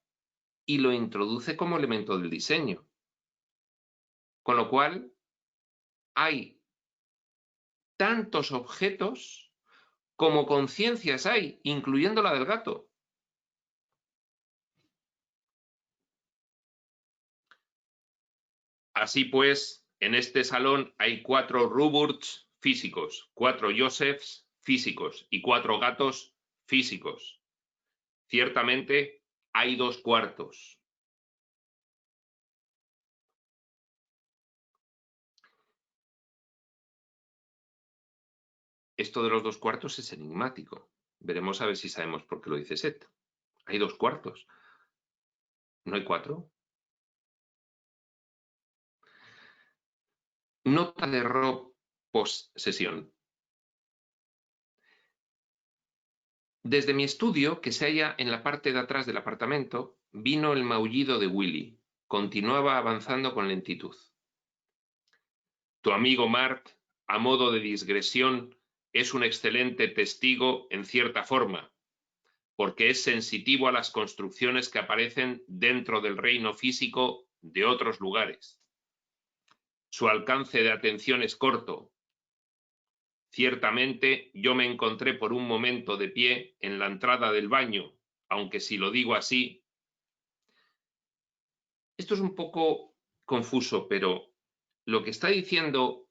y lo introduce como elemento del diseño. Con lo cual, hay tantos objetos como conciencias hay, incluyendo la del gato. Así pues, en este salón hay 4 Ruperts físicos, 4 Josephs físicos y 4 gatos físicos. Ciertamente hay 2 cuartos. Esto de los 2 cuartos es enigmático. Veremos a ver si sabemos por qué lo dice Seth. Hay 2 cuartos. ¿No hay 4? Nota de Rob post-sesión. Desde mi estudio, que se halla en la parte de atrás del apartamento, vino el maullido de Willy. Continuaba avanzando con lentitud. Tu amigo Mark, a modo de digresión, es un excelente testigo en cierta forma, porque es sensitivo a las construcciones que aparecen dentro del reino físico de otros lugares. Su alcance de atención es corto. Ciertamente, yo me encontré por un momento de pie en la entrada del baño, aunque si lo digo así... Esto es un poco confuso, pero lo que está diciendo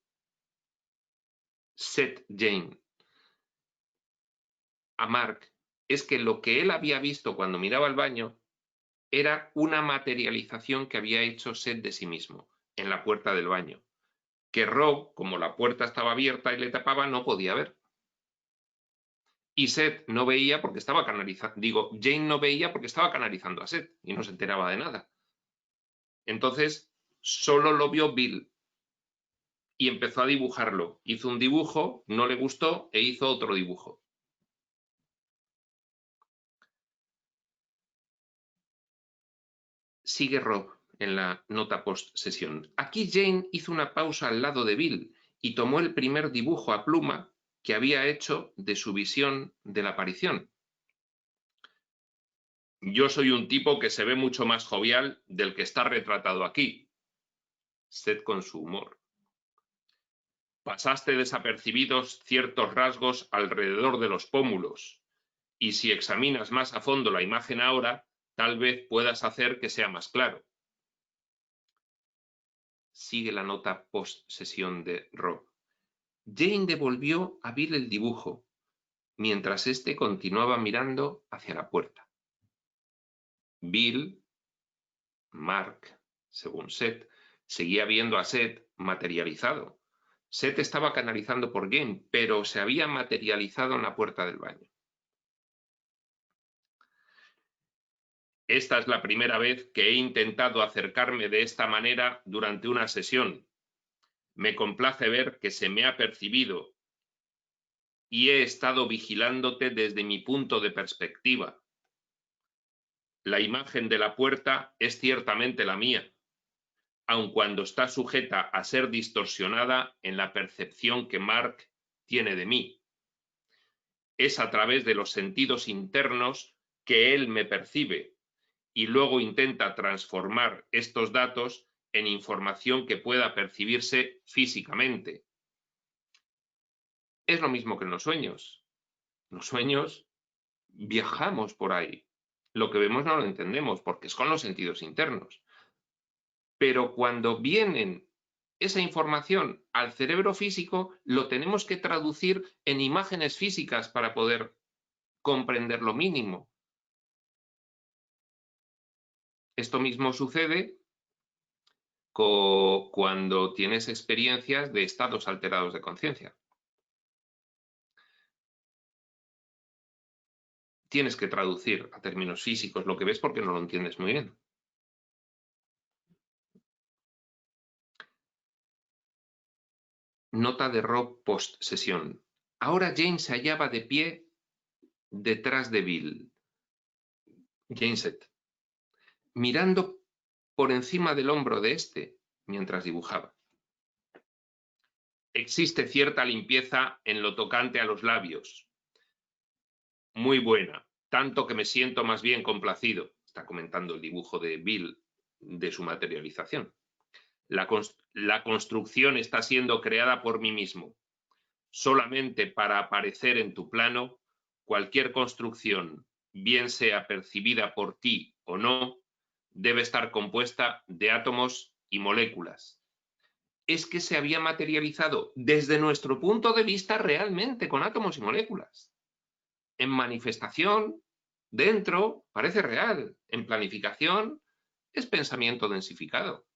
Seth Jane a Mark es que lo que él había visto cuando miraba al baño era una materialización que había hecho Seth de sí mismo en la puerta del baño, que Rob, como la puerta estaba abierta y le tapaba, no podía ver. Y Seth no veía porque estaba canalizando, Jane no veía porque estaba canalizando a Seth y no se enteraba de nada. Entonces, solo lo vio Bill y empezó a dibujarlo. Hizo un dibujo, no le gustó e hizo otro dibujo. Sigue Rob en la nota post-sesión. Aquí Jane hizo una pausa al lado de Bill y tomó el primer dibujo a pluma que había hecho de su visión de la aparición. Yo soy un tipo que se ve mucho más jovial del que está retratado aquí. Seth con su humor. Pasaste desapercibidos ciertos rasgos alrededor de los pómulos, y si examinas más a fondo la imagen ahora, tal vez puedas hacer que sea más claro. Sigue la nota post-sesión de Rob. Jane devolvió a Bill el dibujo, mientras éste continuaba mirando hacia la puerta. Bill, Mark, según Seth, seguía viendo a Seth materializado. Seth estaba canalizando por Jane, pero se había materializado en la puerta del baño. Esta es la primera vez que he intentado acercarme de esta manera durante una sesión. Me complace ver que se me ha percibido y he estado vigilándote desde mi punto de perspectiva. La imagen de la puerta es ciertamente la mía, aun cuando está sujeta a ser distorsionada en la percepción que Mark tiene de mí. Es a través de los sentidos internos que él me percibe y luego intenta transformar estos datos en información que pueda percibirse físicamente. Es lo mismo que en los sueños. Los sueños viajamos por ahí. Lo que vemos no lo entendemos porque es con los sentidos internos. Pero cuando vienen esa información al cerebro físico, lo tenemos que traducir en imágenes físicas para poder comprender lo mínimo. Esto mismo sucede cuando tienes experiencias de estados alterados de conciencia. Tienes que traducir a términos físicos lo que ves porque no lo entiendes muy bien. Nota de Rob post-sesión. Ahora Jane se hallaba de pie detrás de Bill. Jane Seth, mirando por encima del hombro de este mientras dibujaba. Existe cierta limpieza en lo tocante a los labios. Muy buena, tanto que me siento más bien complacido. Está comentando el dibujo de Bill de su materialización. La construcción está siendo creada por mí mismo. Solamente para aparecer en tu plano, cualquier construcción, bien sea percibida por ti o no, debe estar compuesta de átomos y moléculas. Es que se había materializado desde nuestro punto de vista realmente con átomos y moléculas. En manifestación, dentro, parece real. En planificación, es pensamiento densificado.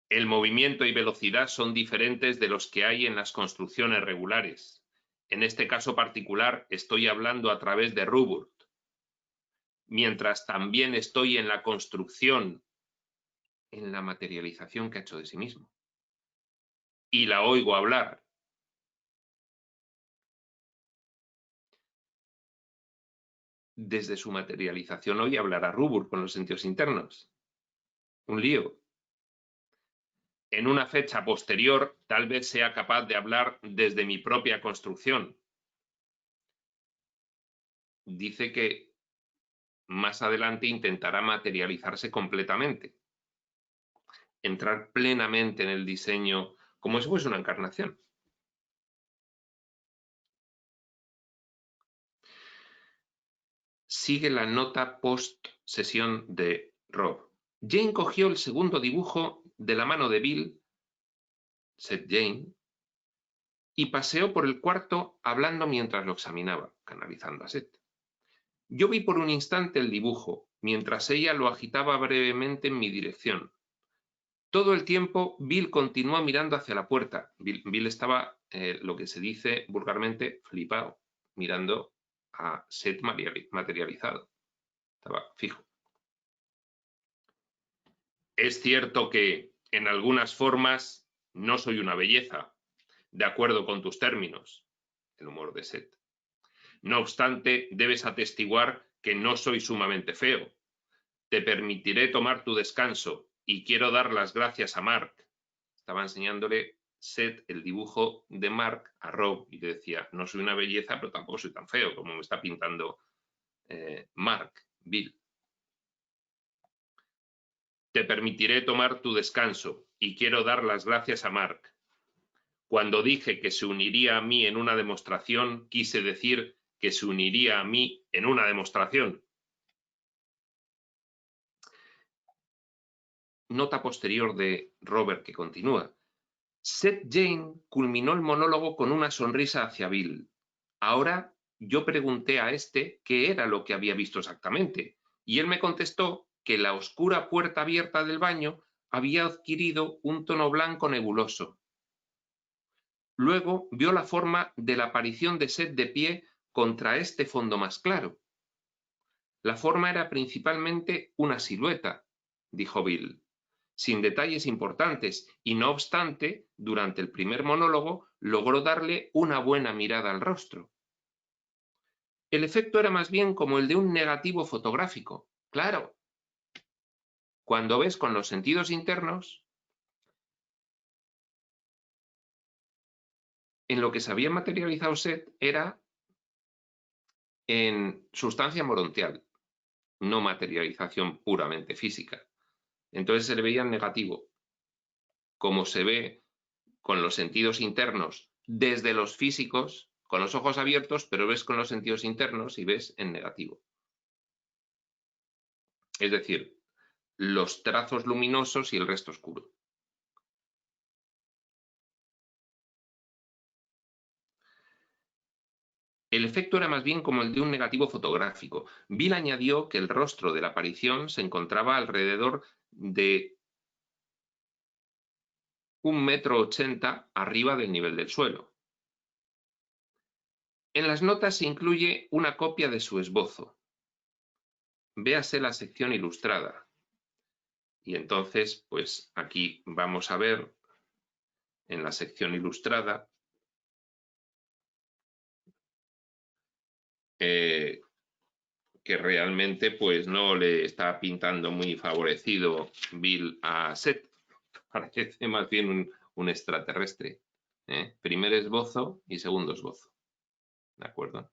El movimiento y velocidad son diferentes de los que hay en las construcciones regulares. En este caso particular estoy hablando a través de Ruburt, mientras también estoy en la construcción, en la materialización que ha hecho de sí mismo. Y la oigo hablar. Desde su materialización oye hablar a Ruburt con los sentidos internos. Un lío. En una fecha posterior, tal vez sea capaz de hablar desde mi propia construcción. Dice que más adelante intentará materializarse completamente, entrar plenamente en el diseño como si fuese una encarnación. Sigue la nota post-sesión de Rob. Jane cogió el segundo dibujo de la mano de Bill, Seth Jane, y paseó por el cuarto hablando mientras lo examinaba, canalizando a Seth. Yo vi por un instante el dibujo, mientras ella lo agitaba brevemente en mi dirección. Todo el tiempo Bill continuó mirando hacia la puerta. Bill estaba, lo que se dice vulgarmente, flipado, mirando a Seth materializado. Estaba fijo. Es cierto que, en algunas formas, no soy una belleza, de acuerdo con tus términos, el humor de Seth. No obstante, debes atestiguar que no soy sumamente feo. Te permitiré tomar tu descanso y quiero dar las gracias a Mark. Estaba enseñándole Seth el dibujo de Mark a Rob y le decía, no soy una belleza, pero tampoco soy tan feo como me está pintando Mark, Bill. Te permitiré tomar tu descanso y quiero dar las gracias a Mark. Cuando dije que se uniría a mí en una demostración, quise decir que se uniría a mí en una demostración. Nota posterior de Robert que continúa. Seth Jane culminó el monólogo con una sonrisa hacia Bill. Ahora yo pregunté a este qué era lo que había visto exactamente, y él me contestó que la oscura puerta abierta del baño había adquirido un tono blanco nebuloso. Luego vio la forma de la aparición de Seth de pie contra este fondo más claro. La forma era principalmente una silueta, dijo Bill, sin detalles importantes, y no obstante, durante el primer monólogo logró darle una buena mirada al rostro. El efecto era más bien como el de un negativo fotográfico. Claro, cuando ves con los sentidos internos, en lo que se había materializado Seth era en sustancia morontial, no materialización puramente física. Entonces se le veía en negativo, como se ve con los sentidos internos desde los físicos, con los ojos abiertos, pero ves con los sentidos internos y ves en negativo. Es decir, los trazos luminosos y el resto oscuro. El efecto era más bien como el de un negativo fotográfico. Bill añadió que el rostro de la aparición se encontraba alrededor de 1,80 m arriba del nivel del suelo. En las notas se incluye una copia de su esbozo. Véase la sección ilustrada. Y entonces, pues aquí vamos a ver en la sección ilustrada que realmente pues no le está pintando muy favorecido Bill a Seth. Parece más bien un extraterrestre. Primer esbozo y segundo esbozo. ¿De acuerdo?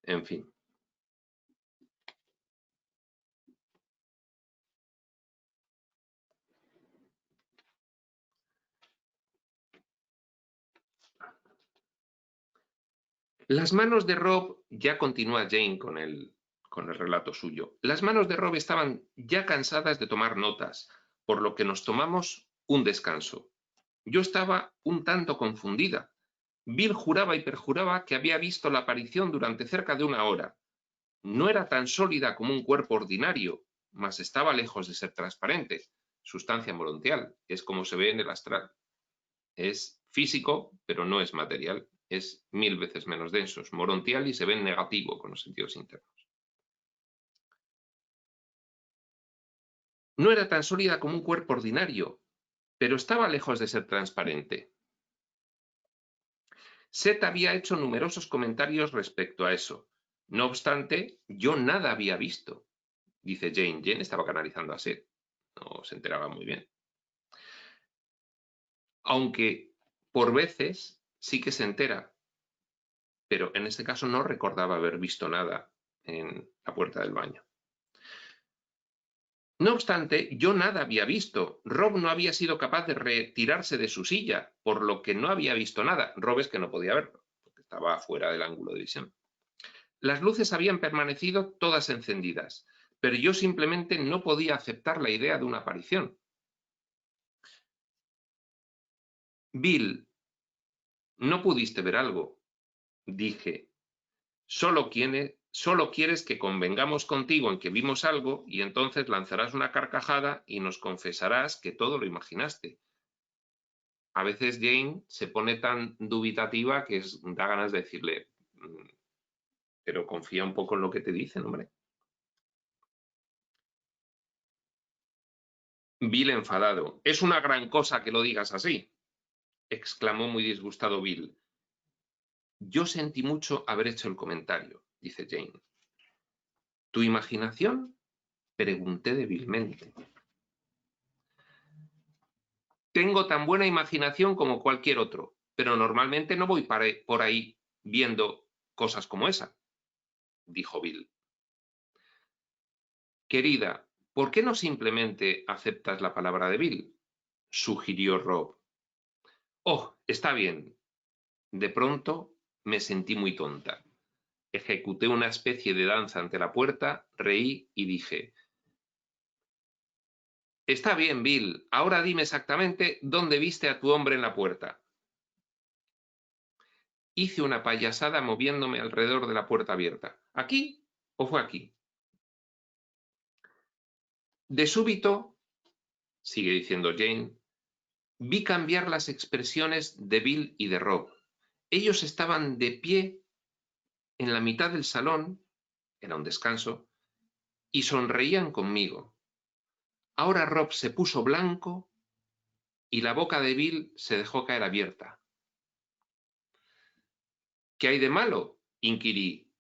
En fin. Las manos de Rob, ya continúa Jane con el relato suyo. Las manos de Rob estaban ya cansadas de tomar notas, por lo que nos tomamos un descanso. Yo estaba un tanto confundida. Bill juraba y perjuraba que había visto la aparición durante cerca de 1 hora. No era tan sólida como un cuerpo ordinario, mas estaba lejos de ser transparente. Sustancia morontial, es como se ve en el astral. Es físico, pero no es material. Es 1000 veces menos denso. Es morontial y se ve en negativo con los sentidos internos. No era tan sólida como un cuerpo ordinario, pero estaba lejos de ser transparente. Seth había hecho numerosos comentarios respecto a eso. No obstante, yo nada había visto, dice Jane. Jane estaba canalizando a Seth. No se enteraba muy bien. Aunque por veces sí que se entera, pero en este caso no recordaba haber visto nada en la puerta del baño. No obstante, yo nada había visto. Rob no había sido capaz de retirarse de su silla, por lo que no había visto nada. Rob es que no podía verlo, porque estaba fuera del ángulo de visión. Las luces habían permanecido todas encendidas, pero yo simplemente no podía aceptar la idea de una aparición. Bill, ¿no pudiste ver algo? Dije. Solo quieres que convengamos contigo en que vimos algo y entonces lanzarás una carcajada y nos confesarás que todo lo imaginaste. A veces Jane se pone tan dubitativa que da ganas de decirle, pero confía un poco en lo que te dicen, hombre. Bill enfadado. Es una gran cosa que lo digas así. exclamó muy disgustado Bill. Yo sentí mucho haber hecho el comentario, dice Jane. ¿Tu imaginación? Pregunté débilmente. Tengo tan buena imaginación como cualquier otro, pero normalmente no voy por ahí viendo cosas como esa, dijo Bill. Querida, ¿por qué no simplemente aceptas la palabra de Bill?, sugirió Rob. Oh, está bien. De pronto me sentí muy tonta. Ejecuté una especie de danza ante la puerta, reí y dije: Está bien, Bill, ahora dime exactamente dónde viste a tu hombre en la puerta. Hice una payasada moviéndome alrededor de la puerta abierta. ¿Aquí o fue aquí? De súbito, sigue diciendo Jane, vi cambiar las expresiones de Bill y de Rob. Ellos estaban de pie en la mitad del salón, era un descanso, y sonreían conmigo. Ahora Rob se puso blanco y la boca de Bill se dejó caer abierta. ¿Qué hay de malo?, inquirí.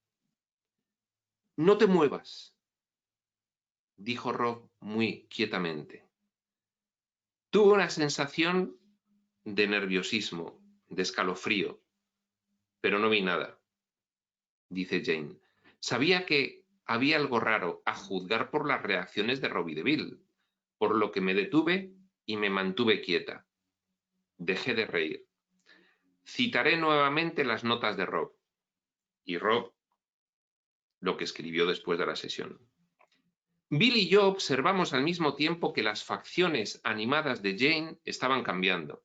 No te muevas, dijo Rob muy quietamente. Tuve una sensación de nerviosismo, de escalofrío, pero no vi nada, dice Jane. Sabía que había algo raro, a juzgar por las reacciones de Rob y de Bill, por lo que me detuve y me mantuve quieta. Dejé de reír. Citaré nuevamente las notas de Rob. Y Rob lo que escribió después de la sesión. Bill y yo observamos al mismo tiempo que las facciones animadas de Jane estaban cambiando.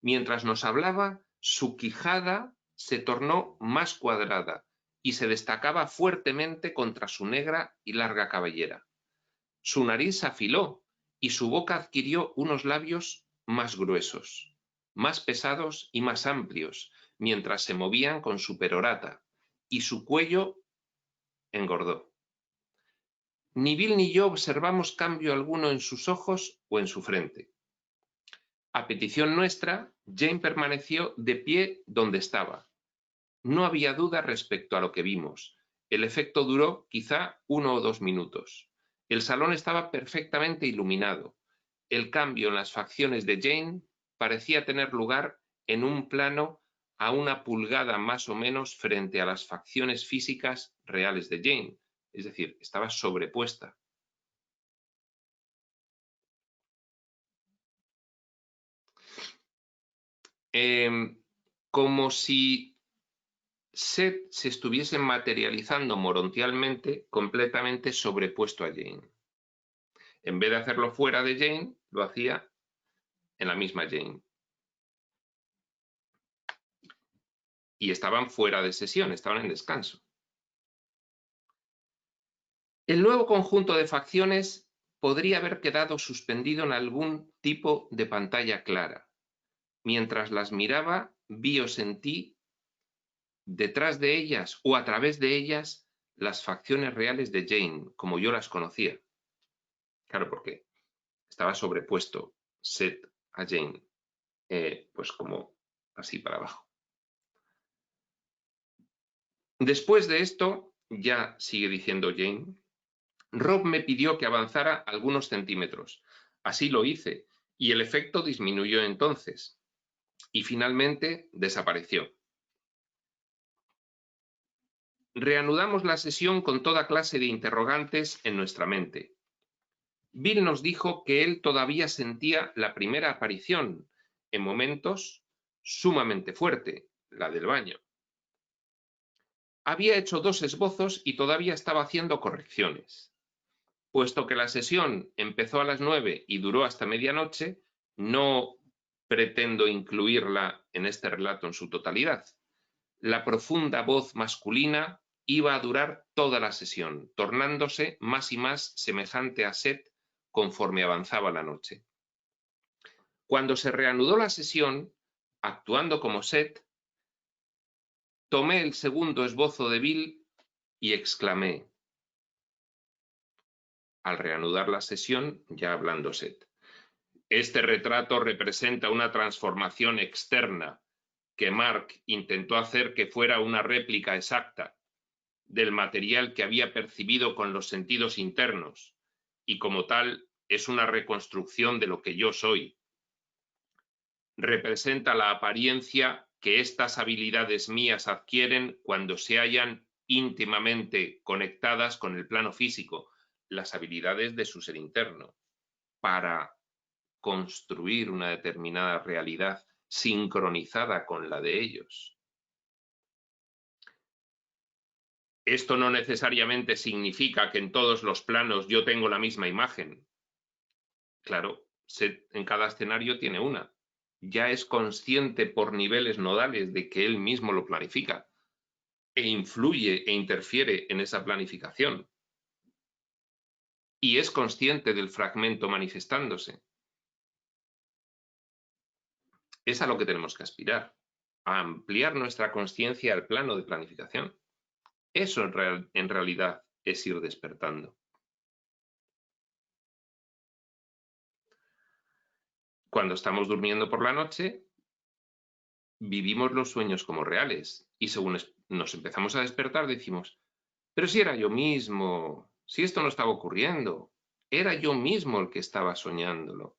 Mientras nos hablaba, su quijada se tornó más cuadrada y se destacaba fuertemente contra su negra y larga cabellera. Su nariz se afiló y su boca adquirió unos labios más gruesos, más pesados y más amplios, mientras se movían con su perorata, y su cuello engordó. Ni Bill ni yo observamos cambio alguno en sus ojos o en su frente. A petición nuestra, Jane permaneció de pie donde estaba. No había duda respecto a lo que vimos. El efecto duró quizá 1 o 2 minutos. El salón estaba perfectamente iluminado. El cambio en las facciones de Jane parecía tener lugar en un plano a 1 pulgada más o menos frente a las facciones físicas reales de Jane. Es decir, estaba sobrepuesta. Como si Seth se estuviese materializando morontialmente, completamente sobrepuesto a Jane. En vez de hacerlo fuera de Jane, lo hacía en la misma Jane. Y estaban fuera de sesión, estaban en descanso. El nuevo conjunto de facciones podría haber quedado suspendido en algún tipo de pantalla clara. Mientras las miraba, vi o sentí detrás de ellas o a través de ellas las facciones reales de Jane, como yo las conocía. Claro, porque estaba sobrepuesto Seth a Jane, pues como así para abajo. Después de esto, ya sigue diciendo Jane, Rob me pidió que avanzara algunos centímetros. Así lo hice, y el efecto disminuyó entonces, y finalmente desapareció. Reanudamos la sesión con toda clase de interrogantes en nuestra mente. Bill nos dijo que él todavía sentía la primera aparición, en momentos sumamente fuerte, la del baño. Había hecho 2 esbozos y todavía estaba haciendo correcciones. Puesto que la sesión empezó a las 9 y duró hasta medianoche, no pretendo incluirla en este relato en su totalidad. La profunda voz masculina iba a durar toda la sesión, tornándose más y más semejante a Seth conforme avanzaba la noche. Cuando se reanudó la sesión, actuando como Seth, tomé el segundo esbozo de Bill y exclamé, al reanudar la sesión, ya hablando Seth, Este retrato representa una transformación externa que Marc intentó hacer que fuera una réplica exacta del material que había percibido con los sentidos internos, y como tal es una reconstrucción de lo que yo soy. Representa la apariencia que estas habilidades mías adquieren cuando se hallan íntimamente conectadas con el plano físico, las habilidades de su ser interno, para construir una determinada realidad sincronizada con la de ellos. Esto no necesariamente significa que en todos los planos yo tengo la misma imagen. Claro, en cada escenario tiene una. Ya es consciente por niveles nodales de que él mismo lo planifica e influye e interfiere en esa planificación. Y es consciente del fragmento manifestándose. Es a lo que tenemos que aspirar, a ampliar nuestra conciencia al plano de planificación. Eso en realidad es ir despertando. Cuando estamos durmiendo por la noche, vivimos los sueños como reales y según nos empezamos a despertar decimos, pero si era yo mismo, si esto no estaba ocurriendo, era yo mismo el que estaba soñándolo.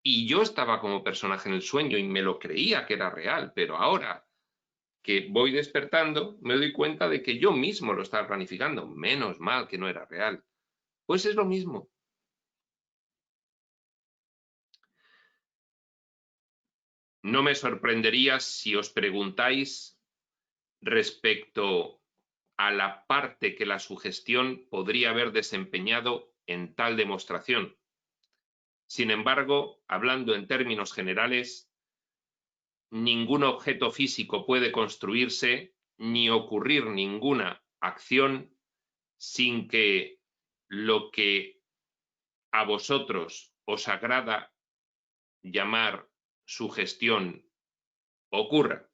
Y yo estaba como personaje en el sueño y me lo creía que era real, pero ahora que voy despertando me doy cuenta de que yo mismo lo estaba planificando. Menos mal que no era real. Pues es lo mismo. No me sorprendería si os preguntáis respecto a la parte que la sugestión podría haber desempeñado en tal demostración. Sin embargo, hablando en términos generales, ningún objeto físico puede construirse ni ocurrir ninguna acción sin que lo que a vosotros os agrada llamar sugestión ocurra.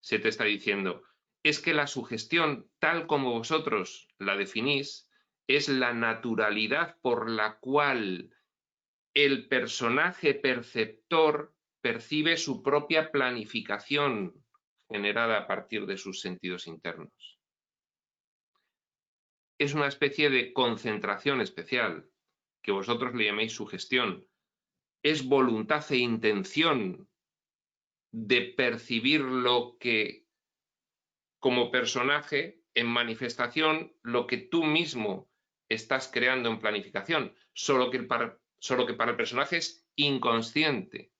Se te está diciendo, es que la sugestión, tal como vosotros la definís, es la naturalidad por la cual el personaje perceptor percibe su propia planificación generada a partir de sus sentidos internos. Es una especie de concentración especial, que vosotros le llaméis sugestión. Es voluntad e intención de percibir lo que, como personaje, en manifestación, lo que tú mismo estás creando en planificación, solo que para el personaje es inconsciente.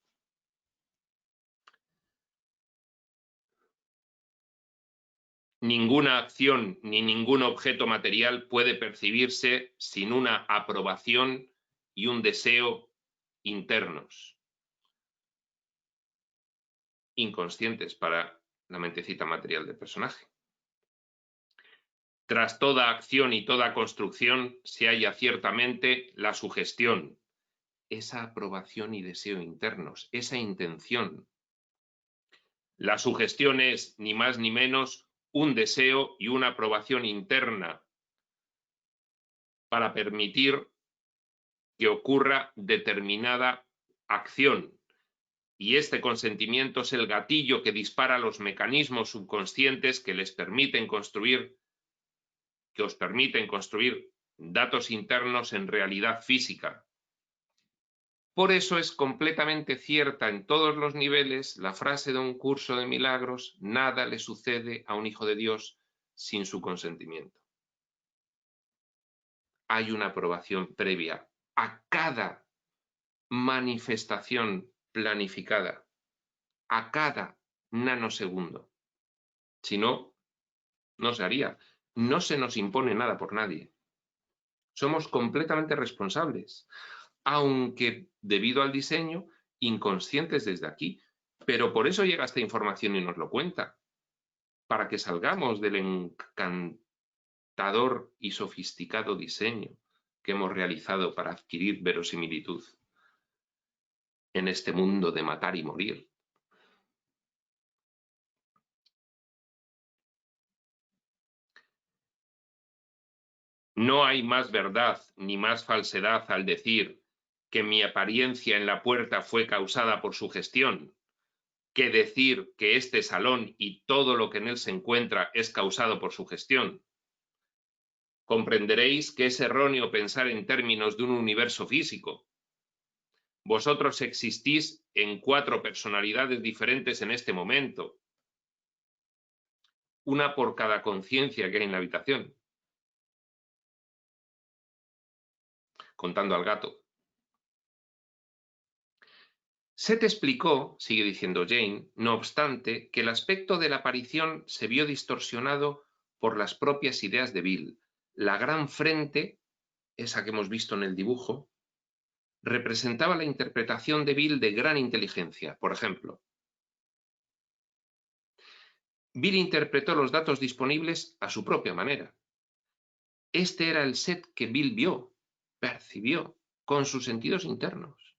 Ninguna acción ni ningún objeto material puede percibirse sin una aprobación y un deseo internos, inconscientes para la mentecita material del personaje. Tras toda acción y toda construcción se halla ciertamente la sugestión, esa aprobación y deseo internos, esa intención. La sugestión es, ni más ni menos, un deseo y una aprobación interna para permitir que ocurra determinada acción. Y este consentimiento es el gatillo que dispara los mecanismos subconscientes que os permiten construir datos internos en realidad física. Por eso es completamente cierta en todos los niveles la frase de un curso de milagros: nada le sucede a un hijo de Dios sin su consentimiento. Hay una aprobación previa a cada manifestación planificada, a cada nanosegundo. Si no, no se haría. No se nos impone nada por nadie. Somos completamente responsables, aunque debido al diseño, inconscientes desde aquí. Pero por eso llega esta información y nos lo cuenta, para que salgamos del encantador y sofisticado diseño que hemos realizado para adquirir verosimilitud en este mundo de matar y morir. No hay más verdad ni más falsedad al decir que mi apariencia en la puerta fue causada por su gestión, que decir que este salón y todo lo que en él se encuentra es causado por su gestión. Comprenderéis que es erróneo pensar en términos de un universo físico. Vosotros existís en 4 personalidades diferentes en este momento, una por cada conciencia que hay en la habitación, contando al gato. Seth explicó, sigue diciendo Jane, no obstante, que el aspecto de la aparición se vio distorsionado por las propias ideas de Bill. La gran frente, esa que hemos visto en el dibujo, representaba la interpretación de Bill de gran inteligencia. Por ejemplo, Bill interpretó los datos disponibles a su propia manera. Este era el Seth que Bill vio, percibió, con sus sentidos internos,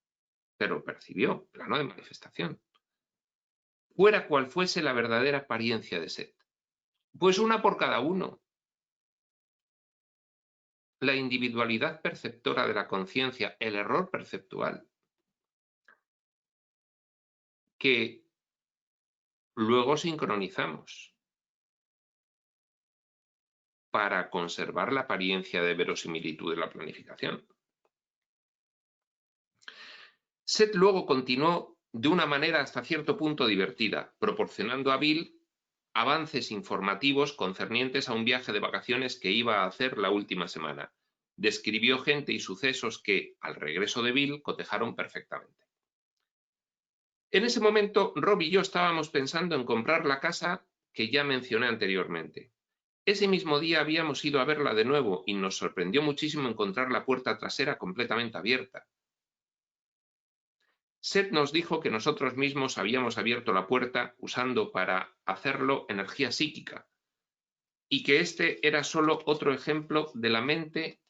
pero percibió, plano de manifestación. Fuera cual fuese la verdadera apariencia de Seth. Pues una por cada uno. La individualidad perceptora de la conciencia, el error perceptual, que luego sincronizamos para conservar la apariencia de verosimilitud de la planificación. Seth luego continuó de una manera hasta cierto punto divertida, proporcionando a Bill avances informativos concernientes a un viaje de vacaciones que iba a hacer la última semana. Describió gente y sucesos que, al regreso de Bill, cotejaron perfectamente. En ese momento, Rob y yo estábamos pensando en comprar la casa que ya mencioné anteriormente. Ese mismo día habíamos ido a verla de nuevo y nos sorprendió muchísimo encontrar la puerta trasera completamente abierta. Seth nos dijo que nosotros mismos habíamos abierto la puerta usando para hacerlo energía psíquica y que este era solo otro ejemplo de la mente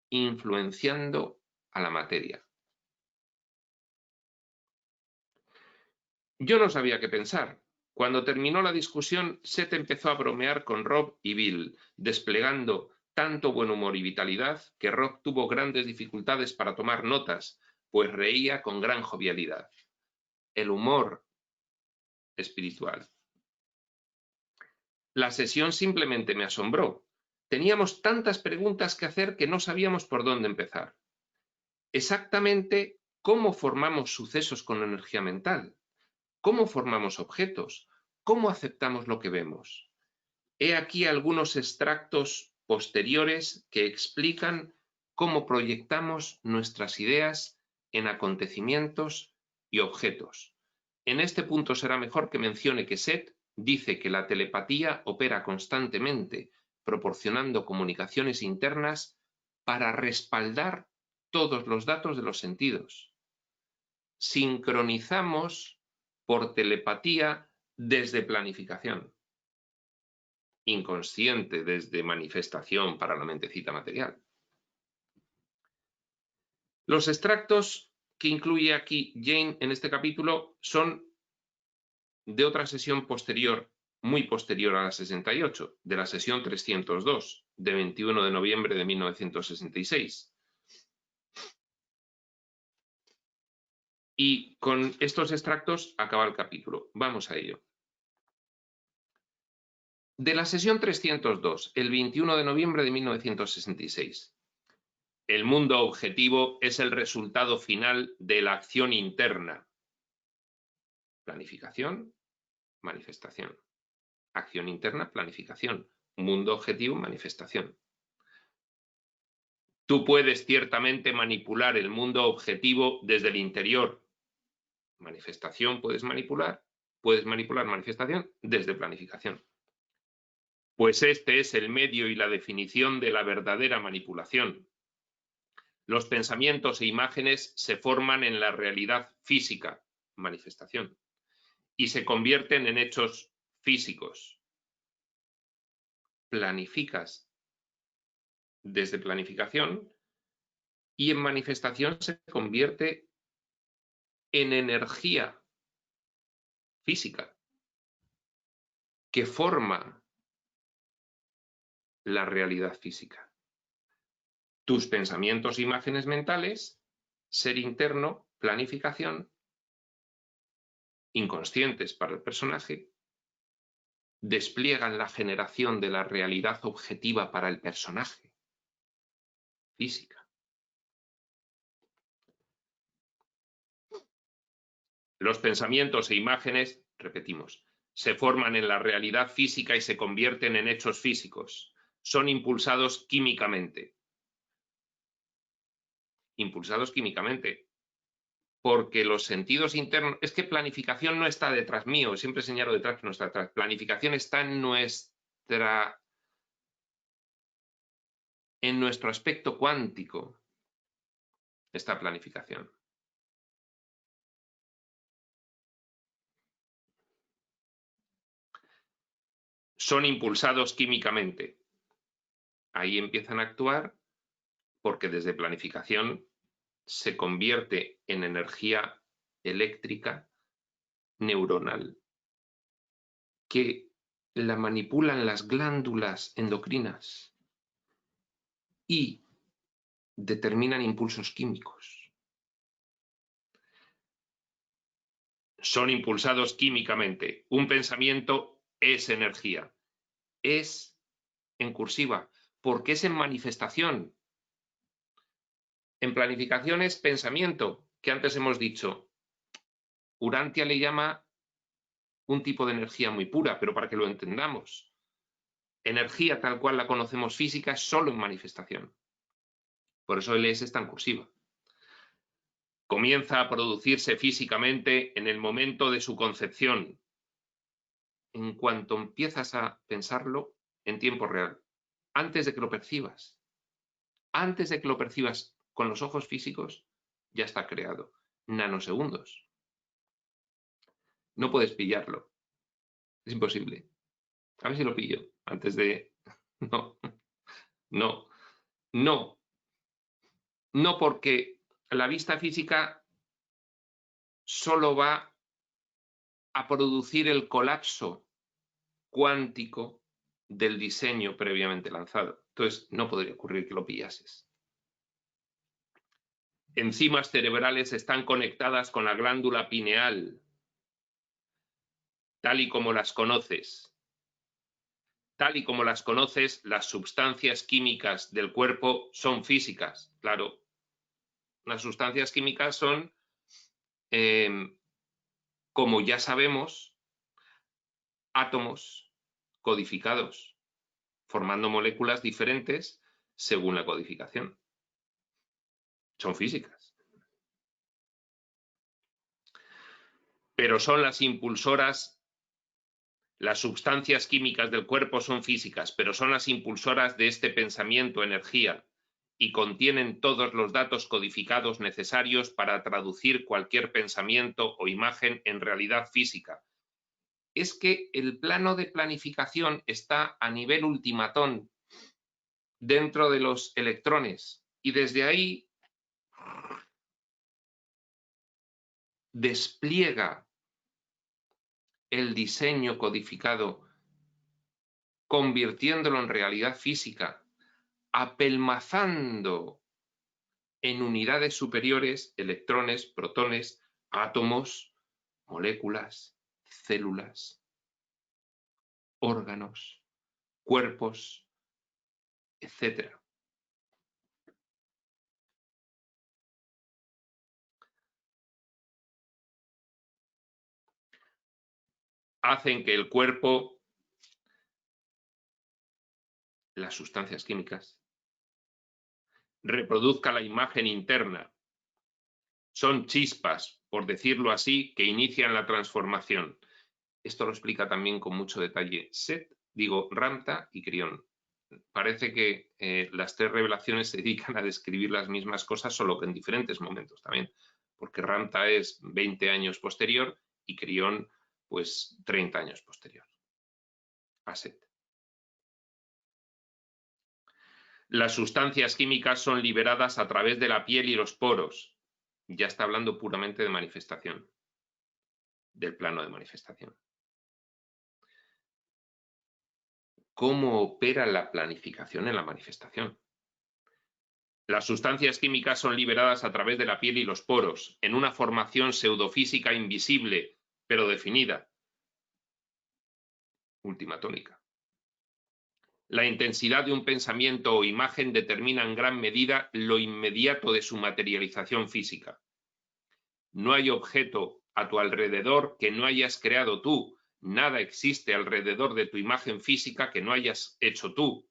influenciando a la materia. Yo no sabía qué pensar. Cuando terminó la discusión, Seth empezó a bromear con Rob y Bill, desplegando tanto buen humor y vitalidad que Rob tuvo grandes dificultades para tomar notas, pues reía con gran jovialidad. El humor espiritual. La sesión simplemente me asombró. Teníamos tantas preguntas que hacer que no sabíamos por dónde empezar. Exactamente cómo formamos sucesos con energía mental. ¿Cómo formamos objetos? ¿Cómo aceptamos lo que vemos? He aquí algunos extractos posteriores que explican cómo proyectamos nuestras ideas en acontecimientos y objetos. En este punto será mejor que mencione que Seth dice que la telepatía opera constantemente, proporcionando comunicaciones internas para respaldar todos los datos de los sentidos. Sincronizamos por telepatía desde planificación, inconsciente desde manifestación para la mentecita material. Los extractos que incluye aquí Jane en este capítulo son de otra sesión posterior, muy posterior a la 68, de la sesión 302, de 21 de noviembre de 1966. Y con estos extractos acaba el capítulo. Vamos a ello. De la sesión 302, el 21 de noviembre de 1966. El mundo objetivo es el resultado final de la acción interna. Planificación, manifestación. Acción interna, planificación. Mundo objetivo, manifestación. Tú puedes ciertamente manipular el mundo objetivo desde el interior. Manifestación puedes manipular manifestación desde planificación. Pues este es el medio y la definición de la verdadera manipulación. Los pensamientos e imágenes se forman en la realidad física, manifestación, y se convierten en hechos físicos. Planificas desde planificación y en manifestación se convierte en energía física que forma la realidad física. Tus pensamientos e imágenes mentales ser interno, planificación, inconscientes para el personaje, despliegan la generación de la realidad objetiva para el personaje, física. Los pensamientos e imágenes, repetimos, se forman en la realidad física y se convierten en hechos físicos. Son impulsados químicamente. Impulsados químicamente. Porque los sentidos internos... Es que planificación no está detrás mío, siempre señalo detrás que no está detrás. Planificación está en nuestro aspecto cuántico. Esta planificación. Son impulsados químicamente. Ahí empiezan a actuar porque desde planificación se convierte en energía eléctrica neuronal que la manipulan las glándulas endocrinas y determinan impulsos químicos. Son impulsados químicamente. Un pensamiento es energía. Es en cursiva, porque es en manifestación. En planificación es pensamiento, que antes hemos dicho. Urantia le llama un tipo de energía muy pura, pero para que lo entendamos. Energía tal cual la conocemos física es solo en manifestación. Por eso LS es tan cursiva. Comienza a producirse físicamente en el momento de su concepción. En cuanto empiezas a pensarlo en tiempo real, antes de que lo percibas. Antes de que lo percibas con los ojos físicos, ya está creado. Nanosegundos. No puedes pillarlo. Es imposible. A ver si lo pillo antes de... No, no, no. No, porque la vista física solo va a producir el colapso cuántico del diseño previamente lanzado. Entonces, no podría ocurrir que lo pillases. Enzimas cerebrales están conectadas con la glándula pineal, tal y como las conoces. Tal y como las conoces, las sustancias químicas del cuerpo son físicas. Claro, las sustancias químicas son, como ya sabemos, átomos codificados, formando moléculas diferentes según la codificación. Son físicas. Pero son las impulsoras, las sustancias químicas del cuerpo son físicas, pero son las impulsoras de este pensamiento, energía, y contienen todos los datos codificados necesarios para traducir cualquier pensamiento o imagen en realidad física. Es que el plano de planificación está a nivel ultimatón dentro de los electrones y desde ahí despliega el diseño codificado, convirtiéndolo en realidad física, apelmazando en unidades superiores electrones, protones, átomos, moléculas, células, órganos, cuerpos, etc. Hacen que el cuerpo, las sustancias químicas, reproduzca la imagen interna. Son chispas, por decirlo así, que inician la transformación. Esto lo explica también con mucho detalle Ramta y Crión. Parece que las tres revelaciones se dedican a describir las mismas cosas, solo que en diferentes momentos también, porque Ramta es 20 años posterior y Crión, pues 30 años posterior a Set. Las sustancias químicas son liberadas a través de la piel y los poros. Ya está hablando puramente de manifestación, del plano de manifestación. ¿Cómo opera la planificación en la manifestación? Las sustancias químicas son liberadas a través de la piel y los poros, en una formación pseudofísica invisible, pero definida. Última tónica. La intensidad de un pensamiento o imagen determina en gran medida lo inmediato de su materialización física. No hay objeto a tu alrededor que no hayas creado tú. Nada existe alrededor de tu imagen física que no hayas hecho tú.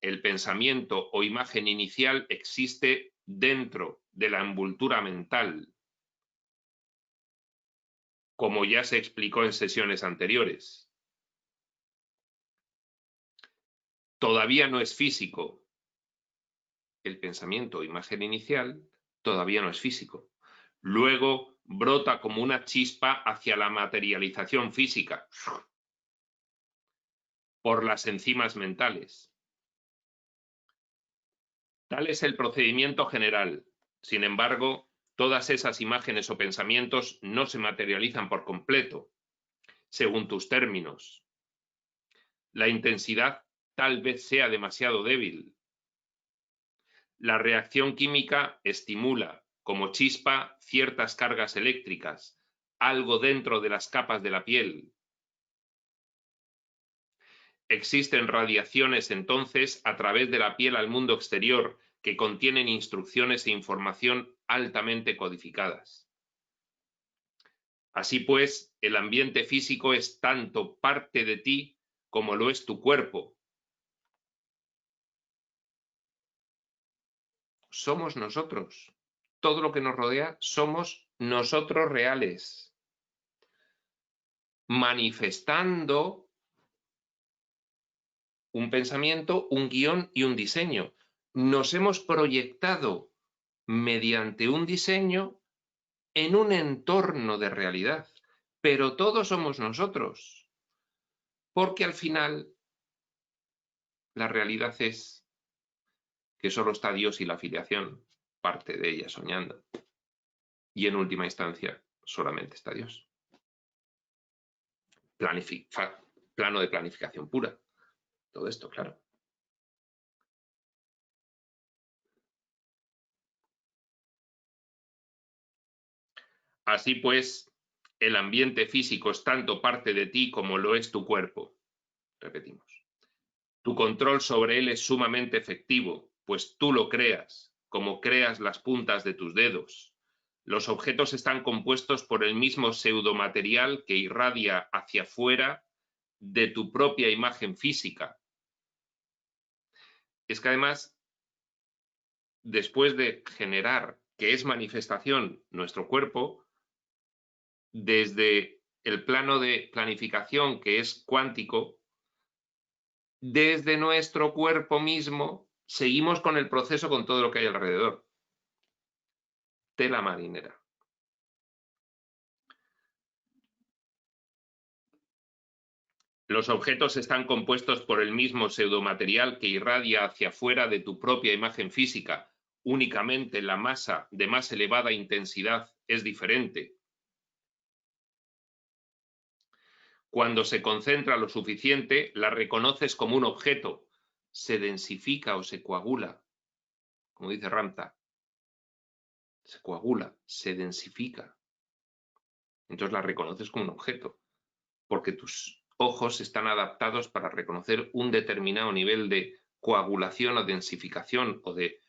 El pensamiento o imagen inicial existe dentro de la envoltura mental, como ya se explicó en sesiones anteriores. Todavía no es físico. El pensamiento o imagen inicial todavía no es físico. Luego brota como una chispa hacia la materialización física por las enzimas mentales. Tal es el procedimiento general. Sin embargo, todas esas imágenes o pensamientos no se materializan por completo, según tus términos. La intensidad tal vez sea demasiado débil. La reacción química estimula, como chispa, ciertas cargas eléctricas, algo dentro de las capas de la piel. Existen radiaciones entonces a través de la piel al mundo exterior que contienen instrucciones e información altamente codificadas. Así pues, el ambiente físico es tanto parte de ti como lo es tu cuerpo. Somos nosotros. Todo lo que nos rodea somos nosotros reales, manifestando un pensamiento, un guión y un diseño. Nos hemos proyectado mediante un diseño en un entorno de realidad, pero todos somos nosotros, porque al final la realidad es que solo está Dios y la filiación, parte de ella soñando, y en última instancia solamente está Dios. Plano de planificación pura, todo esto, claro. Así pues, el ambiente físico es tanto parte de ti como lo es tu cuerpo. Repetimos. Tu control sobre él es sumamente efectivo, pues tú lo creas, como creas las puntas de tus dedos. Los objetos están compuestos por el mismo pseudomaterial que irradia hacia afuera de tu propia imagen física. Es que además, después de generar, que es manifestación, nuestro cuerpo, desde el plano de planificación, que es cuántico, desde nuestro cuerpo mismo, seguimos con el proceso con todo lo que hay alrededor. Tela marinera. Los objetos están compuestos por el mismo pseudomaterial que irradia hacia afuera de tu propia imagen física. Únicamente la masa de más elevada intensidad es diferente. Cuando se concentra lo suficiente, la reconoces como un objeto. Se densifica o se coagula, como dice Ramtha. Se coagula, se densifica. Entonces la reconoces como un objeto, porque tus ojos están adaptados para reconocer un determinado nivel de coagulación o densificación o de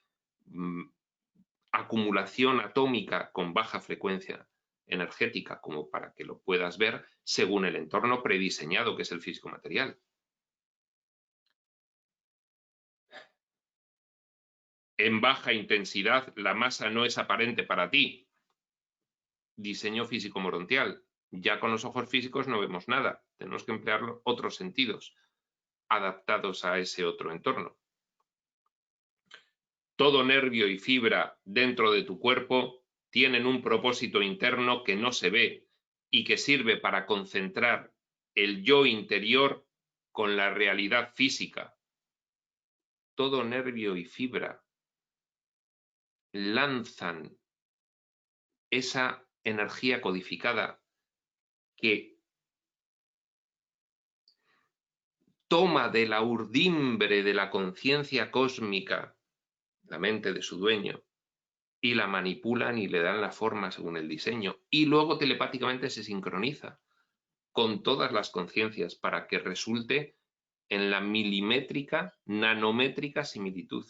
acumulación atómica con baja frecuencia energética, como para que lo puedas ver según el entorno prediseñado que es el físico material. En baja intensidad la masa no es aparente para ti. Diseño físico morontial. Ya con los ojos físicos no vemos nada. Tenemos que emplear otros sentidos adaptados a ese otro entorno. Todo nervio y fibra dentro de tu cuerpo tienen un propósito interno que no se ve y que sirve para concentrar el yo interior con la realidad física. Todo nervio y fibra lanzan esa energía codificada que toma de la urdimbre de la conciencia cósmica, la mente de su dueño, y la manipulan y le dan la forma según el diseño, y luego telepáticamente se sincroniza con todas las conciencias para que resulte en la milimétrica, nanométrica similitud.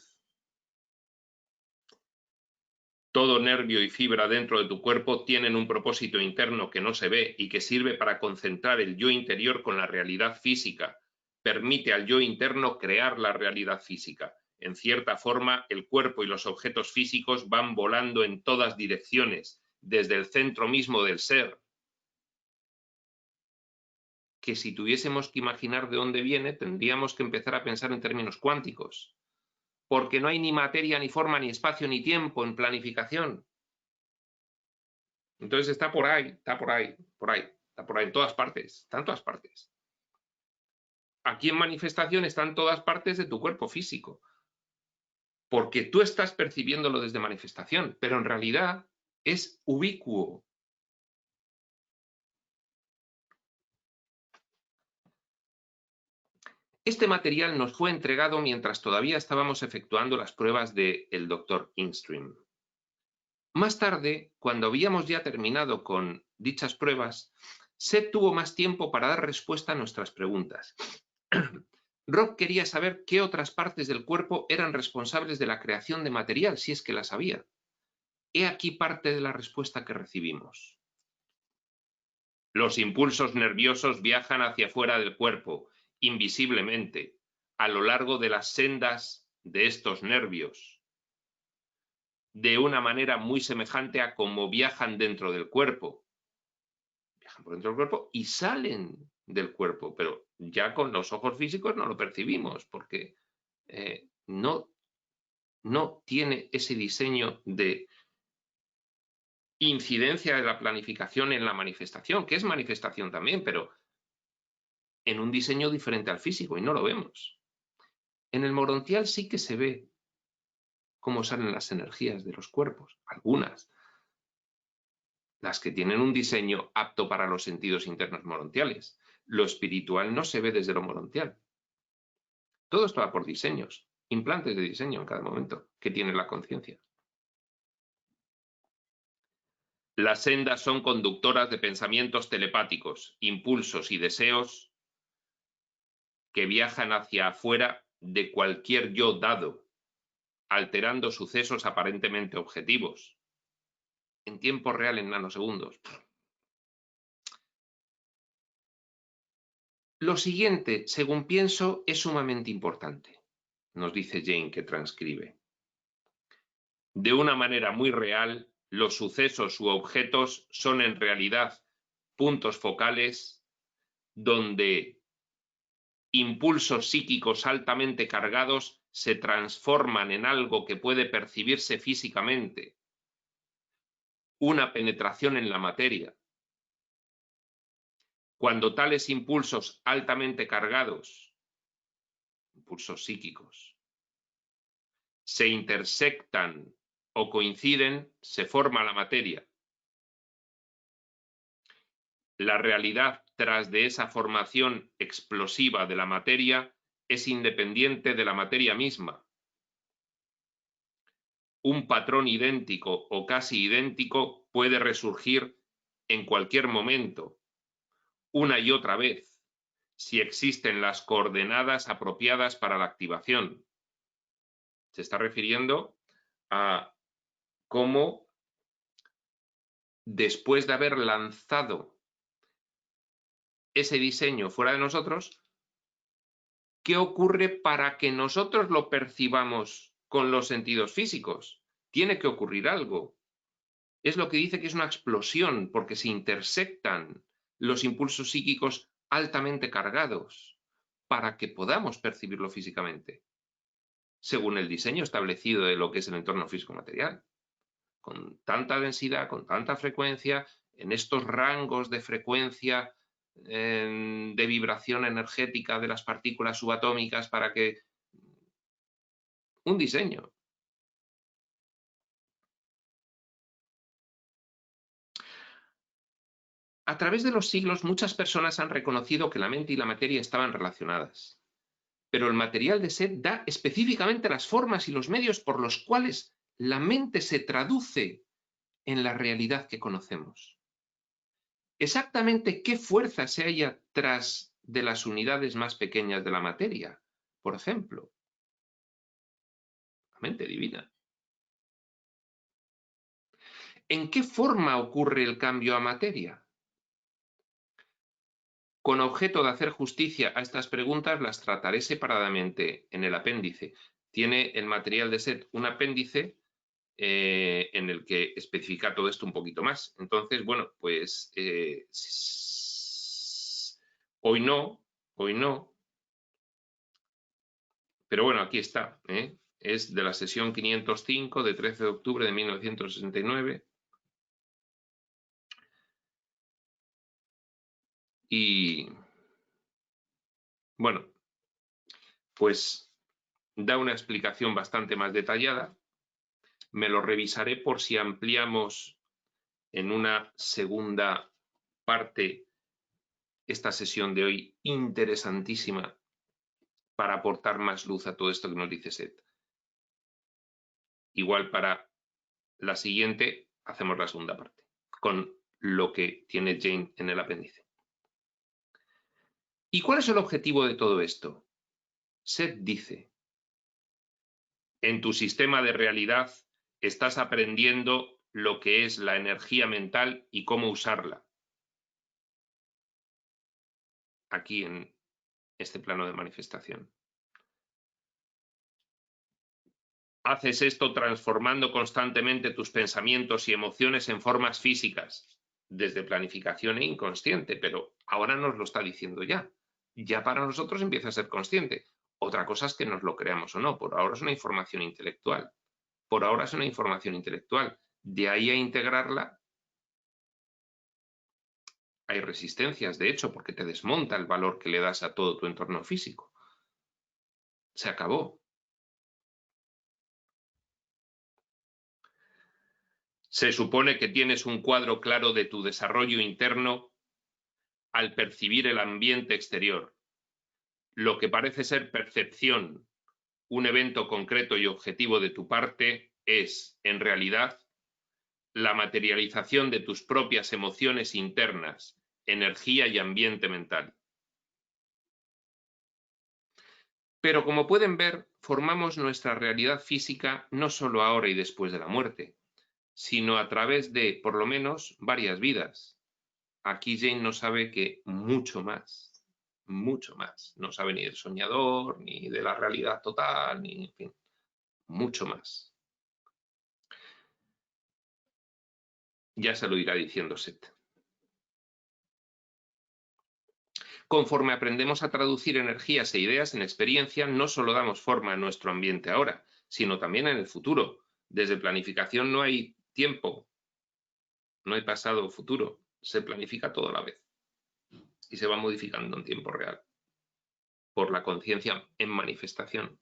Todo nervio y fibra dentro de tu cuerpo tienen un propósito interno que no se ve y que sirve para concentrar el yo interior con la realidad física. Permite al yo interno crear la realidad física. En cierta forma, el cuerpo y los objetos físicos van volando en todas direcciones, desde el centro mismo del ser. Que si tuviésemos que imaginar de dónde viene, tendríamos que empezar a pensar en términos cuánticos. Porque no hay ni materia, ni forma, ni espacio, ni tiempo en planificación. Entonces está por ahí, está por ahí, está por ahí, en todas partes, está en todas partes. Aquí en manifestación está en todas partes de tu cuerpo físico. Porque tú estás percibiéndolo desde manifestación, pero en realidad es ubicuo. Este material nos fue entregado mientras todavía estábamos efectuando las pruebas del Dr. Ingstrom. Más tarde, cuando habíamos ya terminado con dichas pruebas, Seth tuvo más tiempo para dar respuesta a nuestras preguntas. Rob quería saber qué otras partes del cuerpo eran responsables de la creación de material, si es que las había. He aquí parte de la respuesta que recibimos. Los impulsos nerviosos viajan hacia fuera del cuerpo, invisiblemente, a lo largo de las sendas de estos nervios, de una manera muy semejante a cómo viajan dentro del cuerpo. Viajan por dentro del cuerpo y salen del cuerpo, pero ya con los ojos físicos no lo percibimos, porque no tiene ese diseño de incidencia de la planificación en la manifestación, que es manifestación también, pero en un diseño diferente al físico, y no lo vemos. En el morontial sí que se ve cómo salen las energías de los cuerpos, algunas, las que tienen un diseño apto para los sentidos internos morontiales. Lo espiritual no se ve desde lo morontial. Todo esto va por diseños, implantes de diseño en cada momento que tiene la conciencia. Las sendas son conductoras de pensamientos telepáticos, impulsos y deseos que viajan hacia afuera de cualquier yo dado, alterando sucesos aparentemente objetivos, en tiempo real en nanosegundos. Lo siguiente, según pienso, es sumamente importante, nos dice Jane, que transcribe. De una manera muy real, los sucesos u objetos son en realidad puntos focales donde impulsos psíquicos altamente cargados se transforman en algo que puede percibirse físicamente, una penetración en la materia. Cuando tales impulsos altamente cargados, impulsos psíquicos, se intersectan o coinciden, se forma la materia. La realidad tras de esa formación explosiva de la materia es independiente de la materia misma. Un patrón idéntico o casi idéntico puede resurgir en cualquier momento, una y otra vez, si existen las coordenadas apropiadas para la activación. Se está refiriendo a cómo, después de haber lanzado ese diseño fuera de nosotros, ¿qué ocurre para que nosotros lo percibamos con los sentidos físicos? Tiene que ocurrir algo. Es lo que dice que es una explosión, porque se intersectan los impulsos psíquicos altamente cargados para que podamos percibirlo físicamente, según el diseño establecido de lo que es el entorno físico-material. Con tanta densidad, con tanta frecuencia, en estos rangos de frecuencia de vibración energética de las partículas subatómicas, para que un diseño. A través de los siglos, muchas personas han reconocido que la mente y la materia estaban relacionadas. pero el material de Seth da específicamente las formas y los medios por los cuales la mente se traduce en la realidad que conocemos. Exactamente qué fuerza se halla tras de las unidades más pequeñas de la materia, por ejemplo, la mente divina. ¿En qué forma ocurre el cambio a materia? Con objeto de hacer justicia a estas preguntas, las trataré separadamente en el apéndice. Tiene el material de Seth un apéndice en el que especifica todo esto un poquito más. Entonces, bueno, pues hoy no, pero bueno, aquí está. Es de la sesión 505 de 13 de octubre de 1969. Y bueno, pues da una explicación bastante más detallada. Me lo revisaré por si ampliamos en una segunda parte esta sesión de hoy interesantísima para aportar más luz a todo esto que nos dice Seth. Igual para la siguiente hacemos la segunda parte, con lo que tiene Jane en el apéndice. ¿Y cuál es el objetivo de todo esto? Seth dice, en tu sistema de realidad estás aprendiendo lo que es la energía mental y cómo usarla. Aquí en este plano de manifestación. Haces esto transformando constantemente tus pensamientos y emociones en formas físicas, desde planificación e inconsciente, pero ahora nos lo está diciendo ya. Ya para nosotros empieza a ser consciente. Otra cosa es que nos lo creamos o no. Por ahora es una información intelectual. Por ahora es una información intelectual. De ahí a integrarla hay resistencias, de hecho, porque te desmonta el valor que le das a todo tu entorno físico. Se acabó. Se supone que tienes un cuadro claro de tu desarrollo interno al percibir el ambiente exterior. Lo que parece ser percepción, un evento concreto y objetivo de tu parte, es, en realidad, la materialización de tus propias emociones internas, energía y ambiente mental. Pero como pueden ver, formamos nuestra realidad física no solo ahora y después de la muerte, sino a través de, por lo menos, varias vidas. Aquí Jane no sabe que mucho más, no sabe ni del soñador, ni de la realidad total, ni, en fin, mucho más. Ya se lo irá diciendo Seth. Conforme aprendemos a traducir energías e ideas en experiencia, no solo damos forma a nuestro ambiente ahora, sino también en el futuro. Desde planificación no hay tiempo, no hay pasado o futuro, se planifica todo a la vez y se va modificando en tiempo real por la conciencia en manifestación.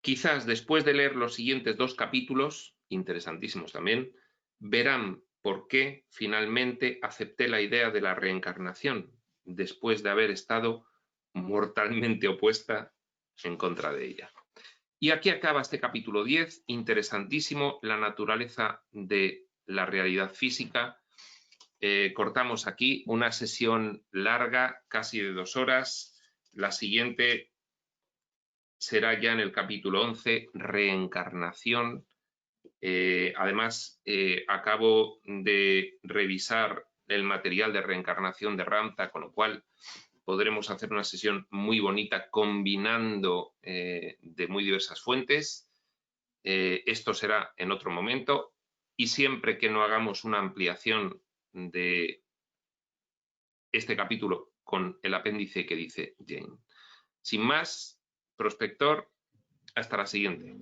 Quizás después de leer los siguientes 2 capítulos, interesantísimos también, verán por qué finalmente acepté la idea de la reencarnación, después de haber estado mortalmente opuesta en contra de ella. Y aquí acaba este capítulo 10, interesantísimo, la naturaleza de la realidad física. Cortamos aquí una sesión larga, casi de 2 horas. La siguiente será ya en el capítulo 11, reencarnación. Además, acabo de revisar el material de reencarnación de Ramtha, con lo cual podremos hacer una sesión muy bonita combinando de muy diversas fuentes. Esto será en otro momento y siempre que no hagamos una ampliación de este capítulo con el apéndice que dice Jane. Sin más, prospector, hasta la siguiente.